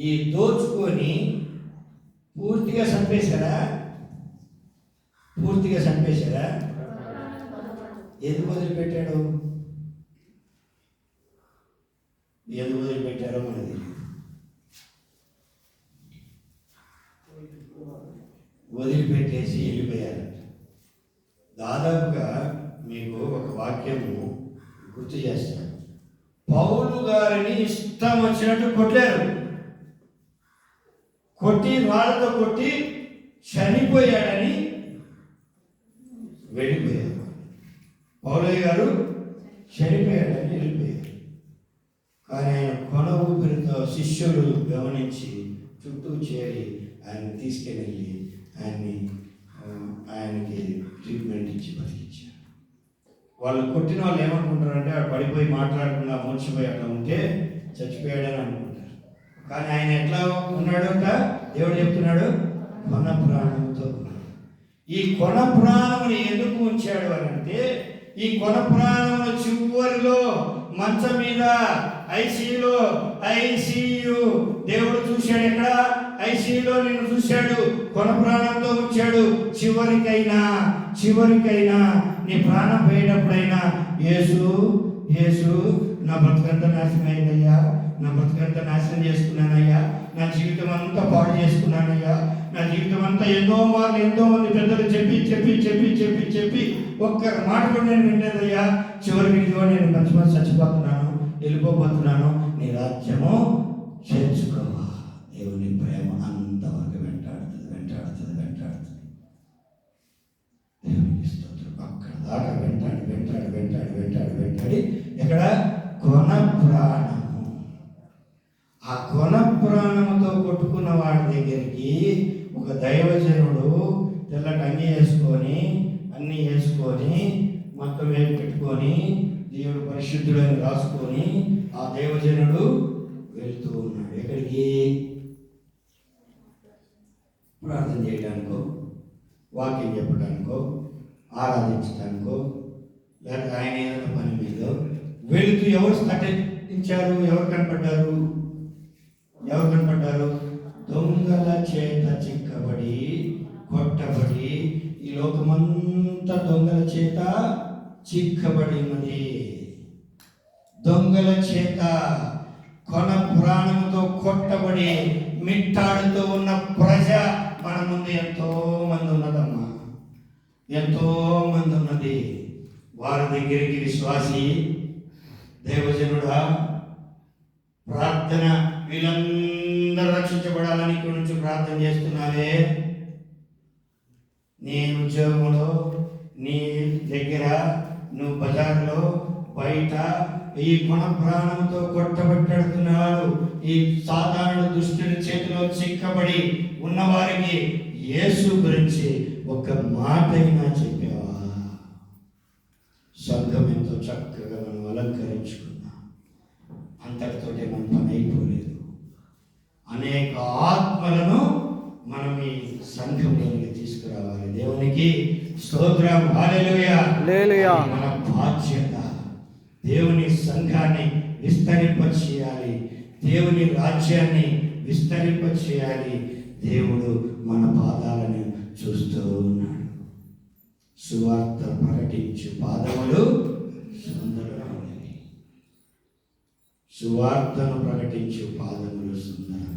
ఈ దోచుకొని పూర్తిగా చంపేశారా? పూర్తిగా చంపేశారా? ఎందుకు వదిలిపెట్టాడు? ఎందుకు వదిలిపెట్టారో మనకు తెలియదు. వదిలిపెట్టేసి వెళ్ళిపోయారంట. దాదాపుగా మీకు ఒక వాక్యము గుర్తు చేస్తాను. పౌలు గారిని ఇష్టం వచ్చినట్టు కొట్టారు. కొట్టి రాళ్ళతో కొట్టి చనిపోయాడని వెళ్ళిపోయారు. పౌలయ్య గారు చనిపోయాడని వెళ్ళిపోయారు. కానీ ఆయన కొన ఊపిరితో శిష్యులు గమనించి చుట్టూ చేరి ఆయన తీసుకెళ్ళి ఆయనకి ట్రీట్మెంట్ ఇచ్చి బతికించారు. వాళ్ళు కొట్టిన వాళ్ళు ఏమనుకుంటారంటే వాడు పడిపోయి మాట్లాడకుండా మూర్చిపోయి అట్లా ఉంటే చచ్చిపోయాడని అనుకుంటారు. కానీ ఆయన ఎట్లా ఉన్నాడు అంట? దేవుడు చెప్తున్నాడు, కొన ప్రాణంతో ఉన్నాడు. ఈ కొన ప్రాణముని ఎందుకు ఉంచాడు అని అంటే, ఈ కొన ప్రాణమును చివరిలో మంచం మీద ఐసీయూ దేవుడు చూశాడు. ఎక్కడ? ఐసీయూలో నిన్ను చూశాడు, కొన ప్రాణంతో ఉంచాడు. చివరికైనా నీ ప్రాణం పోయేటప్పుడైనా యేసు నా బ్రతుకంతా నాశనం అయిందయ్యా, నా బ్రతుకంతా నాశనం చేసుకున్నానయ్యా, నా జీవితం అంతా పాడు చేసుకున్నానయ్యా, నా జీవితం అంతా ఎంతో మంది పెద్దలు చెప్పి ఒక్క మాట కూడా నేను వినలేదయ్యా, చివరికి ఇదిగో నేను మంచి చచ్చిపోతున్నాను, వెళ్ళిపోతున్నాను, నీ రాజ్యము చేర్చుకోవా. దేవుని ప్రేమ అంతవరకు వెంటాడుతుంది. దేవునికి స్తోత్రం. అక్కడ దాకా వెంటాడి ఎక్కడ? కొన ప్రాణము. ఆ కొన ప్రాణముతో కొట్టుకున్న వాడి దగ్గరికి ఒక దైవజనుడు తెల్లటి అంగి వేసుకొని అన్నీ వేసుకొని మొత్తం వేలు పెట్టుకొని దేవుడు పరిశుద్ధుడని రాసుకొని ఆ దైవజనుడు వెళ్తూ ఉన్నాడు. ఎక్కడికి? ప్రార్థన చేయడానికో, వాక్యం చెప్పడానికో, ఆరాధించడానికో, లేక ఆయన ఏదైనా పని మీద వెళుతూ ఎవరు స్థాపించారు? ఎవరు కనపడ్డారు? దొంగల చేత చిక్కబడి కొట్టబడి ఈ లోకమంతా దొంగల చేత చిక్కబడి ఉన్నది. దొంగల చేత కొన ప్రాణంతో కొట్టబడి మిట్టాడుతూ ఉన్న ప్రజ మన ముందు ఎంతో మంది ఉన్నదమ్మా, ఎంతో మంది ఉన్నది. వారి దగ్గరికి విశ్వాసి దైవజనుడా, ప్రార్థన, వీళ్ళందరూ రక్షించబడాలని ఇక్కడి నుంచి ప్రార్థన చేస్తున్నావే, నీ ఉద్యోగంలో, నీ దగ్గర, నువ్వు బజార్లో, బయట ఈ కొన ప్రాణంతో కొట్టబెట్టడుతున్నాడు. ఈ సాధారణ దుష్టుని చేతిలో చిక్కబడి ఉన్నవారికి యేసు గురించి ఒక మాట అయినా చెప్పావా? సంఘం ఎంతో చక్కగా మనం అలంకరించుకున్నాం, అంతటితోటే మన పని అయిపోలేదు. అనేక ఆత్మలను మనం ఈ సంఘంలోనికి తీసుకురావాలి. దేవునికి స్తోత్రం. హల్లెలూయా. మన బాధ్యత దేవుని సంఘాన్ని విస్తరింపచేయాలి, దేవుని రాజ్యాన్ని విస్తరింపచేయాలి. దేవుడు మన పాదాలను చూస్తూ ఉన్నాడు. సువార్త ప్రకటించు పాదములు సుందరమైనవి. సువార్తను ప్రకటించు పాదములు సుందరం.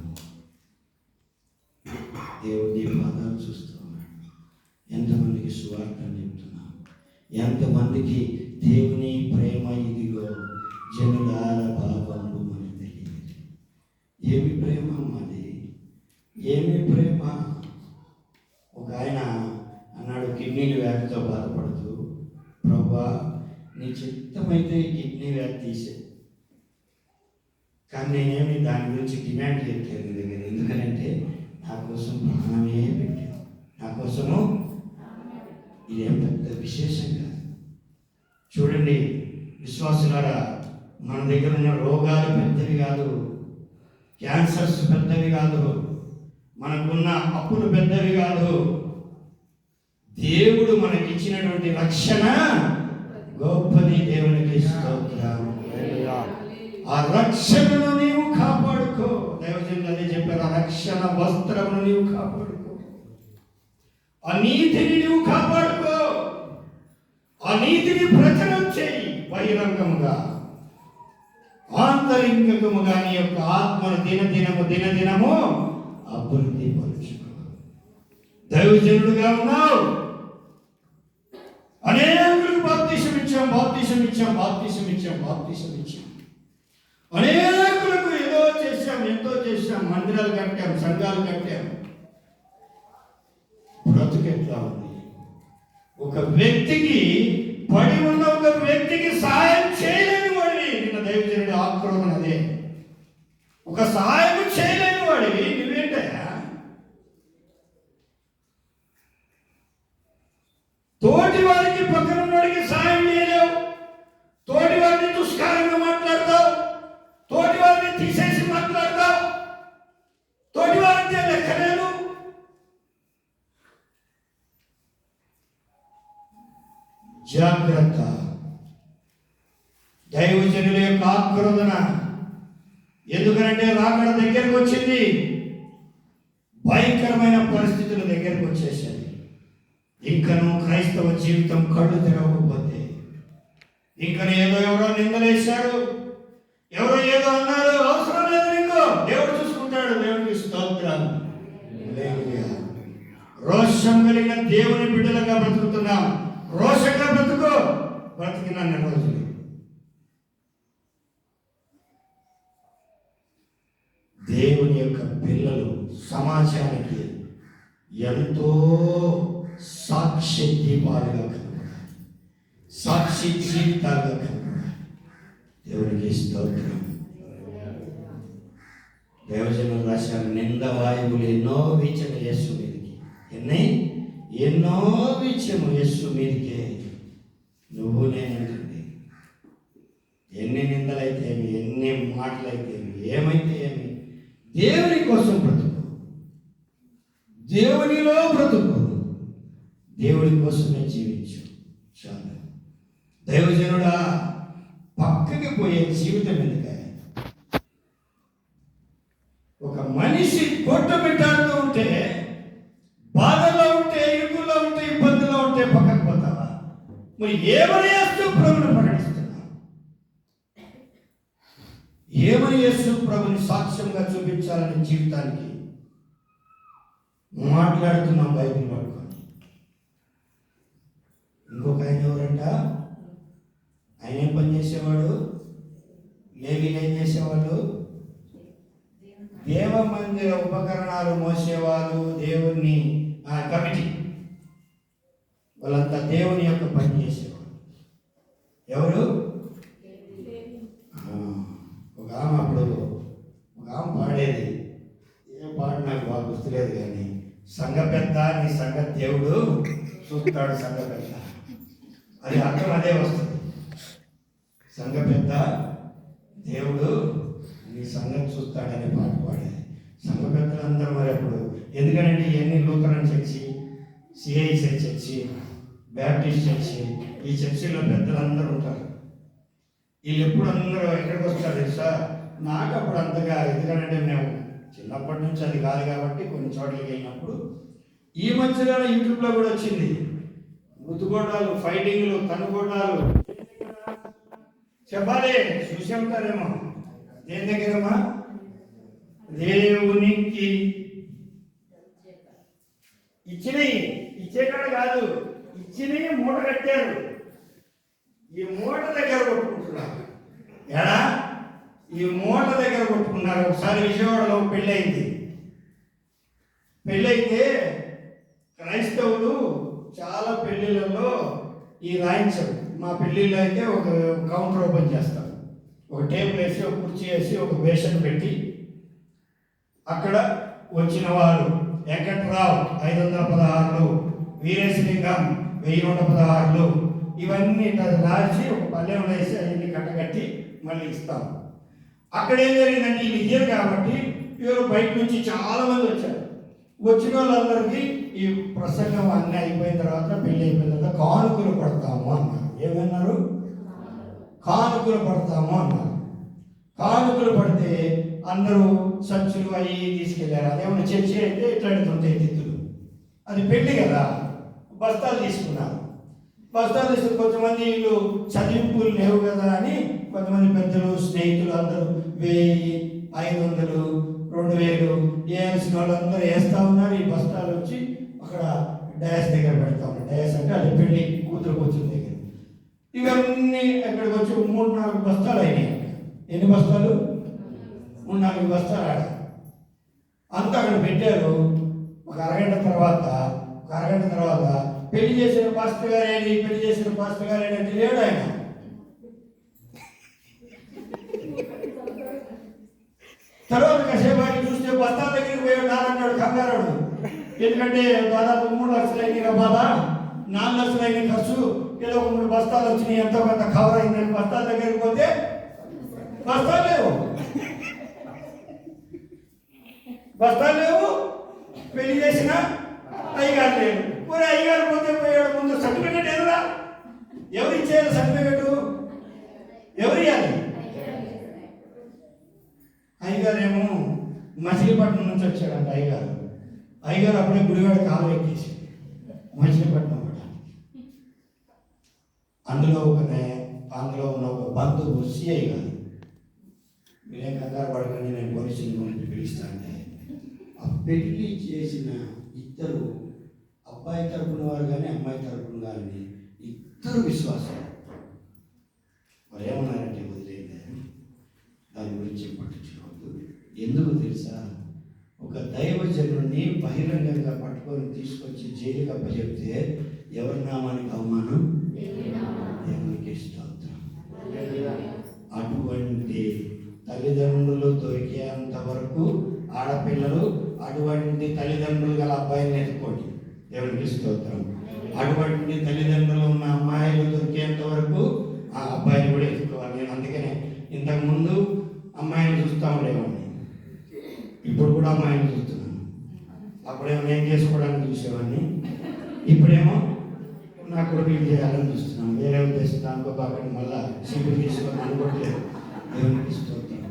దేవుని పాదాలు చూస్తూ ఉన్నాడు. ఎంతమందికి సువార్తను చెప్తున్నాం, ఎంతమందికి దేవుని ప్రేమ ఇదిగో జనులాల భావము మనకు తెలియదు. ఏమి ప్రేమ అన్నది, ఏమి ప్రేమ. ఒక ఆయన అన్నాడు, కిడ్నీల వ్యాధితో బాధపడుతూ, ప్రభువా నీ చిత్తమైతే కిడ్నీ వ్యాధి తీసే, కానీ నేనేమి దాని గురించి డిమాండ్ చేయట్లేదు దగ్గర. ఎందుకంటే నా కోసం ప్రాణమే పెట్టాను, నా కోసము. ఇదేం పెద్ద విశేషం కాదు. చూడండి విశ్వాసులారా, మన దగ్గర ఉన్న రోగాలు పెద్దవి కాదు, క్యాన్సర్స్ పెద్దవి కాదు, మనకున్న అప్పులు పెద్దవి కాదు. దేవుడు మనకిచ్చినటువంటి రక్షణ గొప్పది. దేవునికి స్తోత్రం. ఆ రక్షణను నీవు కాపాడుకో. దైవజనులు అదే చెప్పారు, ఆ రక్షణ వస్త్రమును నీవు కాపాడుకో, ఆ నీతిని నీవు కాపాడుకో, ఆ నీతిని ప్రచారం చేయి. బహిరంగముగా ఆంతరింగముగా నీ యొక్క ఆత్మను దినదినము అభివృద్ధి పరుచుకో. దైవజనుడుగా ఉన్నావు, అనేకులకు బాప్తిసం ఇచ్చాం. అనేకులకు ఎంతో చేశాం, మందిరాలు కట్టాం, సంఘాలు కట్టాం. బ్రతుకు ఎట్లా ఉంది? ఒక వ్యక్తికి పడి ఉన్న ఒక వ్యక్తికి సహాయం చేయలేని వాడివి. నిన్న దైవజనుడి ఆక్రోధన అదే. ఒక సహాయం చేయలేని వాడివి నువ్వేంటయా? తోటి వారికి, పక్కన వాడికి సాయం చేయలేవు. తోటి వారిని దుష్కారంగా మాట్లాడతావు, తోటి వారిని తీసేసి మాట్లాడతావు, తోటి వారిని లెక్కలేదు. జాగ్రత్త. దైవజనుల యొక్క ఆక్రోధన ఎందుకంటే రాకడ దగ్గరకు వచ్చింది, భయంకరమైన పరిస్థితుల దగ్గరకు వచ్చేసాయి. ఇంకను క్రైస్తవ జీవితం కళ్ళు తెరవకపోతే, ఇంకను ఎవరో నిందలేశారు, ఎవరో ఏదో అన్నారు, అవసరం లేదు నీకు, దేవుడు చూసుకుంటాడు. దేవుడికి స్తోత్రం. రోషం కలిగిన దేవుని బిడ్డలుగా బ్రతుకుతున్నాం. రోషంగా బ్రతికిన రోజులు. దేవుని యొక్క పిల్లలు సమాజానికి ఎంతో సాక్షి దీపాలుగా కనపడాలి, సాక్షి జీవితాలుగా కనపడాలి. దేవునికి స్తోత్రం. దేవజనులు రాశారు, నింద వాయువులు ఎన్నో వీచన యేసు మీదకి, ఎన్నో వీచము యేసు మీదకే. నువ్వు నేనంటుంది, ఎన్ని నిందలైతే ఏమి, ఎన్ని మాటలైతే ఏమి, ఏమైతే ఏమి, దేవుని కోసం బ్రతుకు, దేవునిలో బ్రతుకు, దేవుడి కోసమే జీవించు. చాలు. దైవజనుడా, పక్కకి పోయే జీవితం ఎందుక? ఒక మనిషి కొట్టబెట్టాడుతూ ఉంటే, బాధలో ఉంటే, ఇరుకులో ఉంటే, ఇబ్బందులో ఉంటే పక్కకు పోతావా? మరి ఏమని యేసు ప్రభువుని ప్రకటిస్తున్నా? ఏమని యేసు ప్రభుని సాక్ష్యంగా చూపించాలని జీవితానికి మాట్లాడుతున్నాం బైబిల్ పట్టుకొని. ఇంకొక ఆయన ఎవరంట? ఆయన ఏం పని చేసేవాడు? లేవీలు ఏం చేసేవాళ్ళు? దేవ మందిర ఉపకరణాలు మోసేవాళ్ళు, దేవుని కమిటీ వాళ్ళంతా దేవుని యొక్క పని చేసేవాళ్ళు. ఎవరు? ఒక ఆమె పాడేది, ఏం పాడు నాకు బాగా గుర్తులేదు, కానీ సంఘ పెద్ద, నీ సంఘ దేవుడు చూస్తాడు. సంఘ పెద్ద, అది అర్థం అదే వస్తుంది. సంఘ పెద్ద దేవుడు నీ సంఘం చూస్తాడనే పాట పాడేది. సంఘ పెద్దలందరూ మరి అప్పుడు, ఎందుకంటే ఇవన్నీ Lutheran church, CIC church, Baptist church, ఈ చర్చిలో పెద్దలందరూ ఉంటారు. వీళ్ళు ఎప్పుడు అందరూ ఎక్కడికి వస్తారు తెలుసా? నాకు అప్పుడు అంతగా, ఎందుకంటే మేము చిన్నప్పటి నుంచి అది కాదు కాబట్టి కొన్ని చోట్లకి వెళ్ళినప్పుడు, ఈ మధ్యలో యూట్యూబ్లో కూడా వచ్చింది, గుద్దుకోటాలు, ఫైటింగ్లు, తన్నుకోటాలు. చెప్పాలి, చూసి ఉంటారేమో. దేని దగ్గరమ్మా? దేవునికి ఇచ్చేకాడ కాదు, ఇచ్చినవి మూట కట్టారు. ఈ మూట దగ్గర కొట్టుకుంటున్నారు. ఎడా? ఈ మూట దగ్గర కొట్టుకున్నారు. ఒకసారి విజయవాడలో పెళ్ళైతే క్రైస్తవులు చాలా పెళ్ళిళ్ళలో ఈ రాయించరు. మా పెళ్ళిళ్ళు అయితే ఒక కౌంటర్ ఓపెన్ చేస్తారు, ఒక టేబుల్ వేసి, ఒక కుర్చీ వేసి, ఒక బేషన్ పెట్టి, అక్కడ వచ్చిన వారు వెంకట్రావు 516, వీరేశలింగం 1116, ఇవన్నీ ఇట్లా రాసి ఒక పల్లెంలో వేసి అవన్నీ కట్టగట్టి మళ్ళీ ఇస్తాం. అక్కడ ఏం జరిగిందంటే ఇది ఇయ్యరు కాబట్టి ఎవరు బయట నుంచి చాలా మంది వచ్చారు. వచ్చిన వాళ్ళందరికీ ఈ ప్రసంగం అన్నీ అయిపోయిన తర్వాత, పెళ్ళి అయిపోయిన తర్వాత కానుకలు పడతాము అన్నారు. ఏమన్నారు? కానుకలు పడతాము అన్నారు. కానుకలు పడితే అందరూ సంచులు అవి తీసుకెళ్లారు. అదేమన్నా చర్చి అయితే ఇట్లాంటి ఉంటాయి తిత్తులు, అది పెళ్లి కదా, బస్తాలు తీసుకున్నారు. బస్తాలు తీసుకుని కొంతమంది వీళ్ళు చదివింపులు లేవు కదా అని కొంతమంది పెద్దలు స్నేహితులు అందరూ 1000, 500, 2000 వేయాల్సిన వాళ్ళందరూ వేస్తూ ఉన్నారు. ఈ బస్తాలు వచ్చి అక్కడ డయాస్ దగ్గర పెడతా ఉన్నారు. డయాస్ అంటే అది పెళ్లి కూతురు దగ్గర. ఇవన్నీ అక్కడికి వచ్చి 3-4 బస్తాలు అయినాయి. ఎన్ని బస్తాలు? 3-4 బస్తాలు ఆడ అంతా అక్కడ పెట్టారు. ఒక అరగంట తర్వాత పెళ్లి చేసిన పాస్టర్ గారు ఏంటి, పెళ్లి చేసిన పాస్టర్ గారు ఏంటంటే లేడు ఆయన. తర్వాత కాసేపు ఆయన చూస్తే బస్తాల దగ్గరికి పోయాడు. నాన్నన్నాడు కంగారాడు, ఎందుకంటే దాదాపు 3 లక్షలు అయింది బాబా, 4 లక్షలు అయింది ఖర్చు, ఏదో ఒక 3 బస్తాలు వచ్చినాయి, ఎంతో కొంత కవర్ అయిందని బస్తాల దగ్గరికి పోతే బస్తాలు లేవు. పెళ్లి చేసిన అయ్యగారు లేరు. మరి అయ్యగారు పోతే పోయాడు. ముందు సర్టిఫికెట్ ఎదురా? ఎవరు ఇచ్చేయాలి సర్టిఫికెట్? ఎవరు ఇవ్వాలి? అయ్యగారు ఏమో మచిలీపట్నం నుంచి వచ్చాడంట. అయ్యగారు అప్పుడే గుడివాడ కాలు ఎక్కేసి మచిలీపట్నం పడ్డానికి. అందులో ఉన్న ఒక బంధువు సిఐ గారు, మీరేం కంగారు పడకండి, నేను పోలీసులు పిలుస్తానంటే ఆ పెళ్లి చేసిన ఇద్దరు, అబ్బాయి తరపున వారు కానీ అమ్మాయి తరపున కానీ ఇద్దరు విశ్వాసం. మరి ఏమన్నారంటే వదిలేండి, దాని గురించి పట్టించుకోవద్దు. ఎందుకు తెలుసా? ఒక దైవజనుడిని బహిరంగంగా పట్టుకొని తీసుకొచ్చి జైలుకి అప్పచెప్తే ఎవరి నామానికి అవమానం? దేవునికి స్తోత్రం. అటువంటి తల్లిదండ్రులు దొరికేంత వరకు ఆడపిల్లలు అటువంటి తల్లిదండ్రులు గల అబ్బాయిని ఎత్తుకోండి. దేవునికి స్తోత్రం. అటువంటి తల్లిదండ్రులు ఉన్న అమ్మాయిలు దొరికేంత వరకు ఆ అబ్బాయిని కూడా ఎత్తుకోవాలి. నేను అందుకనే ఇంతకుముందు అమ్మాయిని చూస్తూ ఉండేవాడిని, ఇప్పుడు కూడా అమ్మాయిని చూస్తున్నాను. అప్పుడేమో నేను చేసుకోవడానికి చూసేవాడిని, ఇప్పుడేమో నా కొడుకులు చేయాలని చూస్తున్నాను. వేరే ఉద్దేశంతో అనుకోబాకండి, మళ్ళా సీపులు తీసుకొని అనుకోవట్లేదు. దేవునికి స్తోత్రం.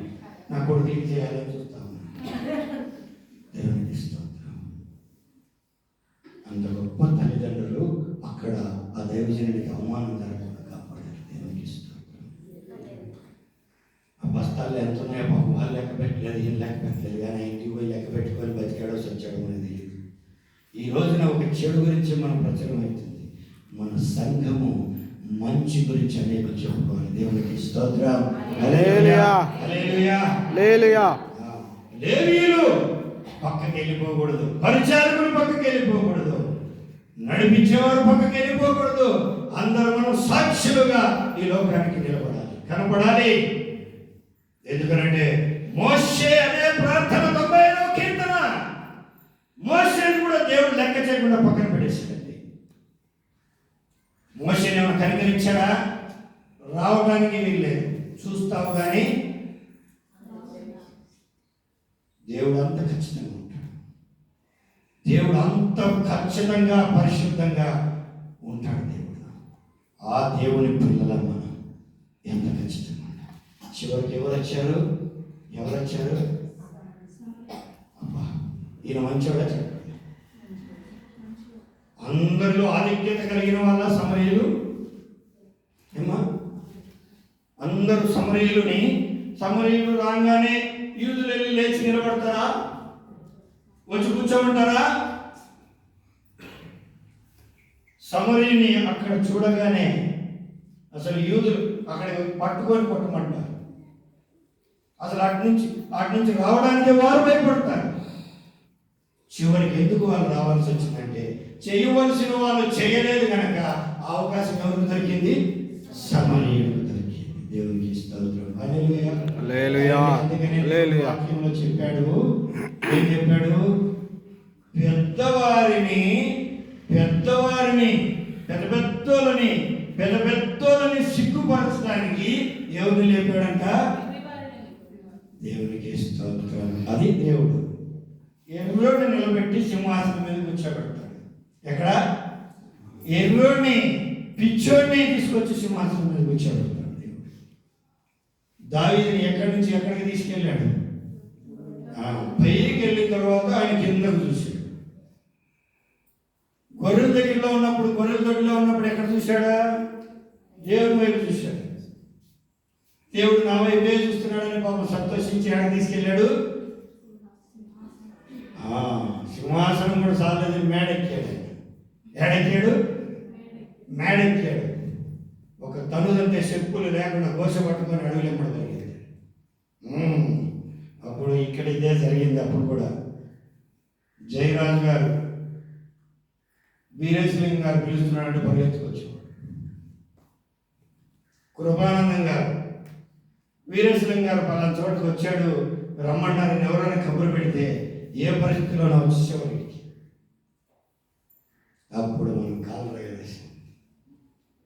నా కొడుకులు చేయాలని చూస్తాను. దేవునికి స్తోత్రం. అంత గొప్ప తల్లిదండ్రులు అక్కడ ఆ దైవజనుడికి అవమానం జరగకుండా కాపాడారు. దేవునికి స్తోత్రం. ఆ బస్తాల్లో ఎంత ఉన్నాయో పాపం వాళ్ళు లెక్క పెట్టలేదు, ఏం లెక్క పెట్టలేదు, కానీ ఇంటికి పోయి లెక్క పెట్టుకొని బతికాడో సచ్చాడో అనేది తెలియదు. ఈ రోజున ఒక చెడు గురించి మనం ప్రచారం అవుతుంది. మన సంఘము మంచి గురించి అనేక చెప్పుకోవాలి. దేవునికి స్తోత్రం. హల్లెలూయా, హల్లెలూయా, హల్లెలూయా. లేవీయులు పక్కకి వెళ్ళిపోకూడదు, పరిచారకులు పక్కకి వెళ్ళిపోకూడదు, నడిపించేవారు పక్కకి వెళ్ళిపోకూడదు. అందరూ మనం సాక్షులుగా ఈ లోకానికి నిలబడాలి, కనపడాలి. ఎందుకంటే మోషే అనే ప్రార్థన 90వ కీర్తన, మోషేని కూడా దేవుడు లెక్క చేయకుండా పక్కన పెట్టేసాడండి. మోషేని ఏమైనా కనికరించాడా? రావడానికి వీల్లేదు, చూస్తావు కానీ దేవుడు అంత ఖచ్చితంగా ఉంటాడు. దేవుడు అంత ఖచ్చితంగా పరిశుద్ధంగా ఉంటాడు. దేవుడు, ఆ దేవుని పిల్లల మనం ఎంత ఖచ్చితంగా ఉంటాడు. చివరికి ఎవరు వచ్చారు? అబ్బా, ఈయన మంచోడా చెప్పండి. అందరిలో ఆధిక్యత కలిగిన వాళ్ళ సమరయులు ఏమా? అందరూ సమరయులు రాగానే యూదులు వెళ్ళి లేచి నిలబడతారా? వచ్చి కూర్చోమంటారా? సమరయుని అక్కడ చూడగానే అసలు యూదులు అక్కడ పట్టుకొని కొట్టమంటారు. అసలు అటు నుంచి రావడానికి వారు భయపడతారు. చివరికి ఎందుకు వాళ్ళు రావాల్సి వచ్చిందంటే, చేయవలసిన వాళ్ళు చేయలేదు కనుక అవకాశం ఎవరికి దొరికింది? సమరయులకు దొరికింది. దేవునికి స్తోత్రం. హల్లెలూయా, హల్లెలూయా. అందుకనే వాక్యంలో చెప్పాడు, ఏం చెప్పాడు? పెద్దవారిని పెద్దోళ్ళని పెద్ద పెద్దోళ్ళని సిగ్గుపరచడానికి ఎవరిని లేపాడంట? దేవునికి స్తోత్రం. అది దేవుడు ఎరువుని నిలబెట్టి సింహాసనం మీద కూర్చోబెడతాడు. ఎక్కడ? ఎరువుని పిచ్చోడిని తీసుకొచ్చి సింహాసనం మీద కూర్చోబెడతాడు దేవుడు. దావీదుని ఎక్కడి నుంచి ఎక్కడికి తీసుకెళ్ళాడు? పైకి వెళ్ళిన తర్వాత ఆయన కిందకు చూశాడు. గొర్రెల దగ్గరలో ఉన్నప్పుడు, గొర్రెల దొడ్డిలో ఉన్నప్పుడు ఎక్కడ చూశాడా? దేవుని వైపు చూశాడు. దేవుడు నా వైపే చూస్తున్నాడని పాపం సంతోషించి ఎక్కడ తీసుకెళ్ళాడు? సింహాసనం కూడా సాలేదు, మేడెక్కాడు. ఏడెక్కాడు? మేడెక్కాడు. ఒక తనుదంటే చెప్పులు లేకుండా గోస పట్టుకొని అడుగులు ఎమ్మడగలిగాడు. అప్పుడు ఇక్కడ ఇదే జరిగింది. అప్పుడు కూడా జయరాజు గారు వీరేశలింగం గారు పిలుస్తున్నాడంటే పరిగెత్తుకొచ్చేవాడు. కృపానందం గారు వీరేశలింగం గారు పలానా చోటుకు వచ్చాడు రమ్మన్నారని ఎవరైనా కబురు పెడితే ఏ పరిస్థితిలోనో వచ్చేవారికి అప్పుడు మనం కాళ్ళు ఎగరేసాం.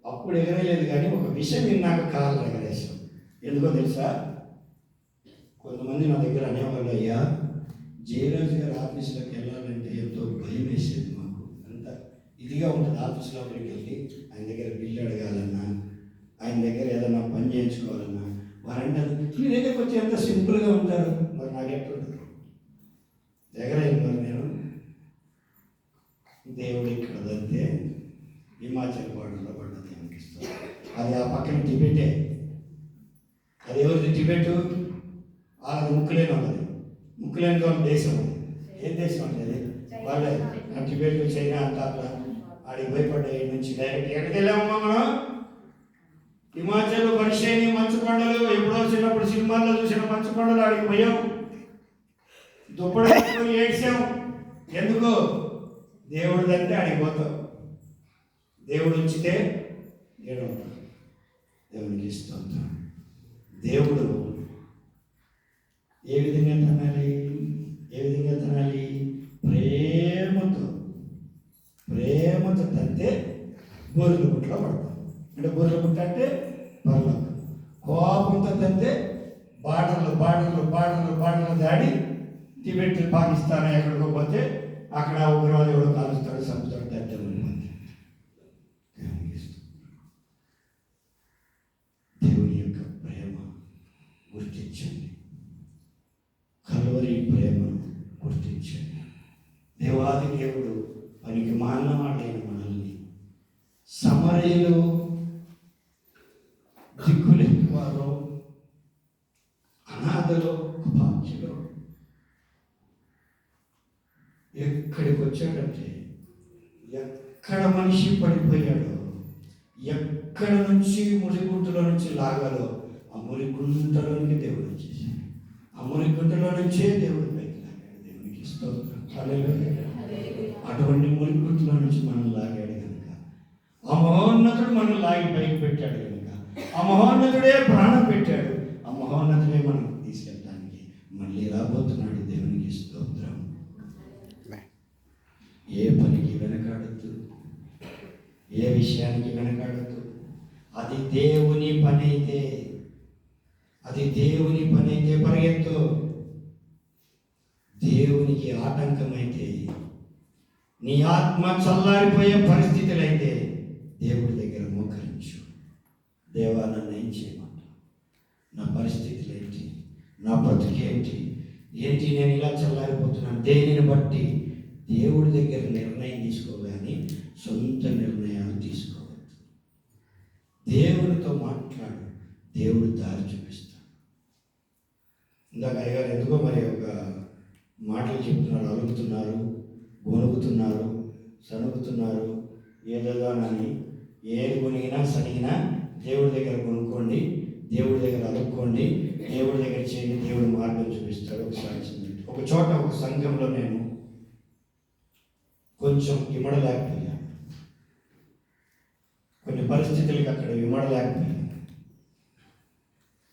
అప్పుడు ఎగరేయలేదు కానీ ఒక విషయం విన్నాక కాళ్ళు ఎగరేసాం. ఎందుకో తెలుసా? కొంతమంది నా దగ్గర అనేవాళ్ళు, అయ్యా జయరాజు గారి ఆఫీసులోకి వెళ్ళాలంటే ఎంతో భయం వేసేది మాకు. అంత ఇదిగా ఉంటుంది. ఆఫీస్ లోపలికి వెళ్ళి ఆయన దగ్గర బిల్లు అడగాలన్నా, ఆయన దగ్గర ఏదైనా పని చేయించుకోవాలన్నా వారంటే మీ దగ్గరకు వచ్చి ఎంత సింపుల్గా ఉంటారు. మరి నాకు ఎట్లుంటుంది? ఎగరేయండి. మరి నేను దేవుడు ఇక్కడ దంతే హిమాచల్ బార్డర్లో పడ్డది అనిపిస్తుంది. అది ఆ పక్కన టిబెటే. అది ఎవరిది? టిబెట్. వాళ్ళది ముక్కులేని వాళ్ళది. ముక్కులేని వాళ్ళ దేశం. ఏం దేశం అంటే అది? వాళ్ళే టిబెట్, చైనా అంతా అట్లా ఆడికి భయపడ్డ నుంచి డైరెక్ట్ ఎక్కడికి వెళ్ళామమ్మా మనం? హిమాచల్, పరిశేని మంచు కొండలు. ఎప్పుడో చిన్నప్పుడు సినిమాల్లో చూసిన మంచు కొండలు ఆడికి పోయాం. దుప్పటి ఏడ్చాం. ఎందుకు? దేవుడు అంటే ఆడికి పోతాం. దేవుడు ఉంచితే ఏడవుతాం. దేవునికి ఇస్తాం. దేవుడు ఏ విధంగా తినాలి? ఏ విధంగా తినాలి? ప్రేమతో. ప్రేమతో తంతే బోరుల గుట్లో పడతాం. అంటే బోరుల గుట్ట అంటే పర్లోకం. కోపంతో తంతే బార్డర్లు బార్డర్లు బార్డర్లు బార్డర్లు దాడి టిబెట్, పాకిస్తాన్ ఎక్కడికో పోతే అక్కడ ఉగ్రవాది ఎవడో కాలుస్తాడు, సంపుతాడు. దేవుని యొక్క ప్రేమ గుర్తించండి. కల్వరి ప్రేమను గుర్తించండి. దేవాది దేవుడు పనికి మానవాడైన మనల్ని సమరయులు, దిక్కులేని వారు, అనాథలో, బాధ్యులు ఎక్కడికి వచ్చాడంటే ఎక్కడ మనిషి పడిపోయాడో, ఎక్కడ నుంచి మురిగుంటలో నుంచి లాగాలో ఆ మురిగుంటలోనికి దేవుడు వచ్చేసాడు. ఆ మురిగుంటలో నుంచే దేవుడు పైకి లాగాడు. దేవునికి స్తోత్రం. హల్లెలూయా. అటువంటి మురిగుంటలో నుంచి మనం లాగాడు కనుక ఆ మహోన్నతుడు మనం లాగి పైకి పెట్టాడు కనుక ఆ మహోన్నతుడే ప్రాణం పెట్టాడు. ఆ మహోన్నతుడే మనం తీసుకెళ్ళడానికి మళ్ళీ రాబోతున్నాడు. దేవునికి స్తోత్రం. ఏ పనికి వెనకాడద్దు, ఏ విషయానికి వెనకాడద్దు. అది దేవుని పని అయితే, అది దేవుని పని అయితే పరిగెత్తు. దేవునికి ఆటంకమైతే, నీ ఆత్మ చల్లారిపోయే పరిస్థితులైతే దేవుడి దగ్గర మోకరించు. దేవా, నన్ను ఏం చేయమంట? నా పరిస్థితులు ఏంటి? నా బ్రతుకేంటి? ఏంటి నేను ఇలా చల్లారిపోతున్నాను? దేనిని బట్టి దేవుడి దగ్గర నిర్ణయం తీసుకోగాని సొంత నిర్ణయాలు తీసుకోవద్దు. దేవుడితో మాట్లాడు. దేవుడు దారి చూపిస్తాడు. ఇందాక అయ్యగారు ఎందుకో మరి ఒక మాటలు చెప్తున్నారు. అలుగుతున్నారు, గొనుగుతున్నారు, సణుగుతున్నారు, ఏదోనని. ఏది కొనిగినా సనిగినా దేవుడి దగ్గర కొనుక్కోండి, దేవుడి దగ్గర అలుక్కోండి, దేవుడి దగ్గర చేయండి. దేవుడు మార్గం చూపిస్తాడు. ఒకసారి ఒక చోట ఒక సంఘంలో నేను కొంచెం ఇమడలేకపోయాను. కొన్ని పరిస్థితులకి అక్కడ ఇమడలేకపోయాను.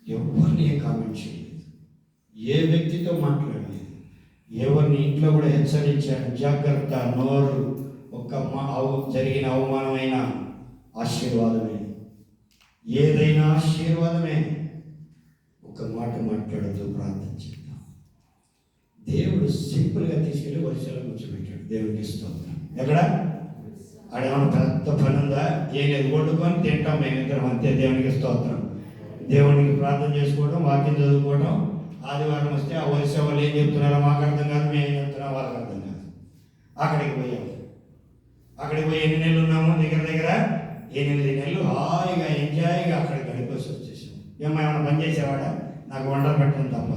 ఎవరిని కామెంట్ చేయలేదు, ఏ వ్యక్తితో మాట్లాడలేదు, ఎవరిని ఇంట్లో కూడా హెచ్చరించాను. జాగ్రత్త, నోరు. జరిగిన అవమానమైన ఆశీర్వాదమే. ఏదైనా ఆశీర్వాదమే. ఒక మాట మాట్లాడుతూ ప్రార్థన చేద్దాం. దేవుడు సింపుల్గా తీసుకెళ్ళి వరుసలో కూర్చోబెట్టాడు. దేవుడికి స్తోత్రం. ఎక్కడ ఆడేమన్నా పెద్ద పని ఉందా? ఏం లేదు, వండుకొని తింటాం మేమిద్దరం, అంతే. దేవునికి స్తోత్రం. దేవునికి ప్రార్థన చేసుకోవడం, వాక్యం చదువుకోవడం. ఆదివారం వస్తే ఆ వరుస వాళ్ళు ఏం చెప్తున్నారో మాకు అర్థం కాదు, మేము ఏం చెప్తున్నాం వాళ్ళకి అర్థం కాదు. అక్కడికి పోయాము. అక్కడికి పోయి ఎన్ని నెలలు ఉన్నాము? దగ్గర దగ్గర 8 నెలలు హాయిగా ఎంజాయ్గా అక్కడ గడిపేసి వచ్చేసాం. ఏమైనా పని చేసేవాడా? నాకు వంటలు పెట్టడం తప్ప.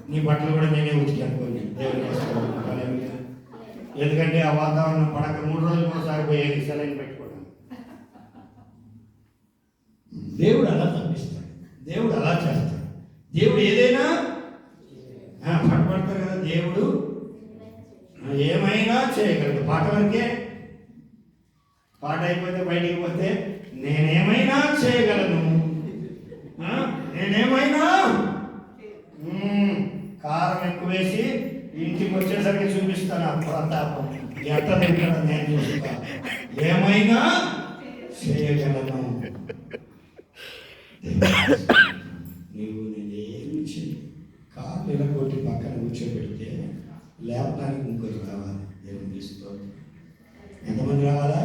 నీ బట్టలు కూడా నేనే ఉతికి అనుకోండి. దేవునికి ఎందుకంటే ఆ వాతావరణం పడక 3 రోజులు ఒకసారి పోయేది సెలైన్ పెట్టుకోవడం. దేవుడు అలా తప్పిస్తాడు, దేవుడు అలా చేస్తాడు. దేవుడు ఏదైనా పడతారు కదా, దేవుడు ఏమైనా చేయగలడు. పాట వరకే, పాట అయిపోతే బయటికి పోతే నేనేమైనా చేయగలను, నేనేమైనా. కారం ఎక్కువ వేసి ఇంటికి వచ్చేసరికి చూపిస్తాను ఆ ప్రతాపం. ఎట్ట తింటాను నేను చూస్తా. ఏమైనా చేయగలను. నీవు నేను ఏమి చేయ, కాళ్ళు ఇరగొట్టి పక్కన కూర్చోబెడితే లేపడానికి ఇంకొకరు రావాలి. దేవుని స్తోత్రం. ఎంతమంది రావాలా?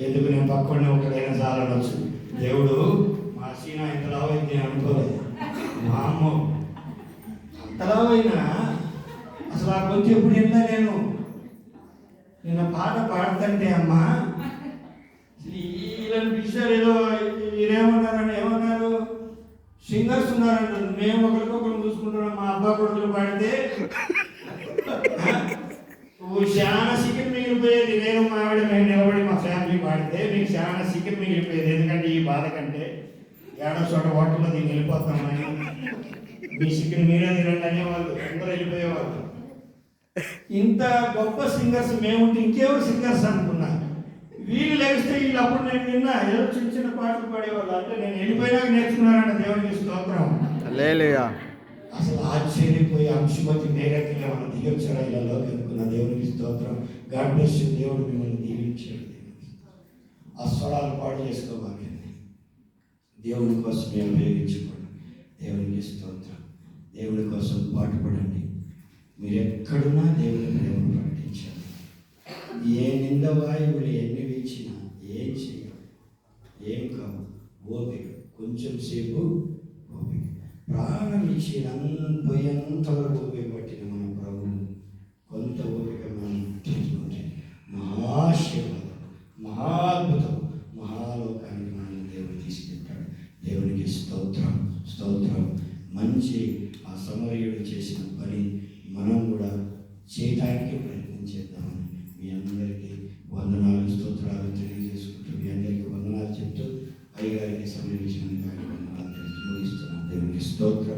ఎందుకు నేను పక్కనే ఒకడైనా చాలనొచ్చు. దేవుడు మా సీనా ఇంతలా అయితే నేను అనుకోలేదు. మా అమ్మ అంతలా అయినా అసలు ఆ కొంచెం ఎప్పుడు విన్నా నేను. నిన్న పాట పాడుతుంటే అమ్మా వీళ్ళని పిలిచారు. ఏదో వీరేమన్నారని, ఏమన్నారు? సింగర్స్ ఉన్నారంట. మేము ఒకరికొకరు చూసుకుంటున్నాం. మా అబ్బా కొడుకులు పాడితే చాలా చికెన్ మిగిలిపోయేది. నేను మా ఆవిడ మేము నిలబడి మా ఫ్యామిలీ పాడితే మీకు చాలా చికెన్ మిగిలిపోయేది. ఎందుకంటే ఈ బాధ కంటే ఏడో చోట హోటల్లో దీన్ని వెళ్ళిపోతామని, మీ చికెన్ మీరే తినండి అనేవాళ్ళు. అందరూ వెళ్ళిపోయేవాళ్ళు. ఇంత గొప్ప సింగర్స్ మేముంటే ఇంకెవరు సింగర్స్ అనుకున్నా. వీళ్ళు లేస్తే వీళ్ళు అప్పుడు నేను విన్నా ఏదో చిన్న చిన్న పాటలు పాడేవాళ్ళు. అంటే నేను వెళ్ళిపోయినాక నేర్చుకున్నానంట. దేవునికి స్తోత్రం. అసలు ఆశ్చర్యపోయి అంశుమతి మేరకి మన దిగొచ్చారా ఇళ్ళలోకి అనుకున్న. దేవునికి స్తోత్రం. God bless you. దేవుడు మిమ్మల్ని దీవించాడు. ఆ స్వరాలు పాడు చేసుకోవాలండి. దేవుని కోసం మేము ఉపయోగించుకోండి. దేవునికి స్తోత్రం. దేవుని కోసం పాటుపడండి. మీరు ఎక్కడున్నా దేవుని ప్రేమను ప్రకటించాలి. ఏ నింద వాయువులు ఎన్ని వీచినా ఏం చేయవు, ఏం కావు. ఓపిక, కొంచెం సేపు ఓపిక. ప్రాణం ఇచ్చి పోయేంత వరకు ఓపిక పట్టిన మన ప్రభువు కొంత ఓపిక మనం తీసుకుంటే మహాశివాలు, మహాద్భుతం, మహాలోకానికి మనం దేవుడు తీసుకెళ్తాడు. దేవునికి స్తోత్రం, స్తోత్రం. మంచి ఆ సమరయుడు చేసిన పని మనం కూడా చేయడానికి ప్రయత్నం చేద్దామని మీ అందరికీ వందనాలు, స్తోత్రాలు తెలియజేసుకుంటూ మీ అందరికీ వందనాలు చెప్తూ అయ్యగారికి సమయం ఇచ్చినందుకు వందనాలు తెలుస్తూ ముగిస్తున్నాను. దేవునికి స్తోత్రం.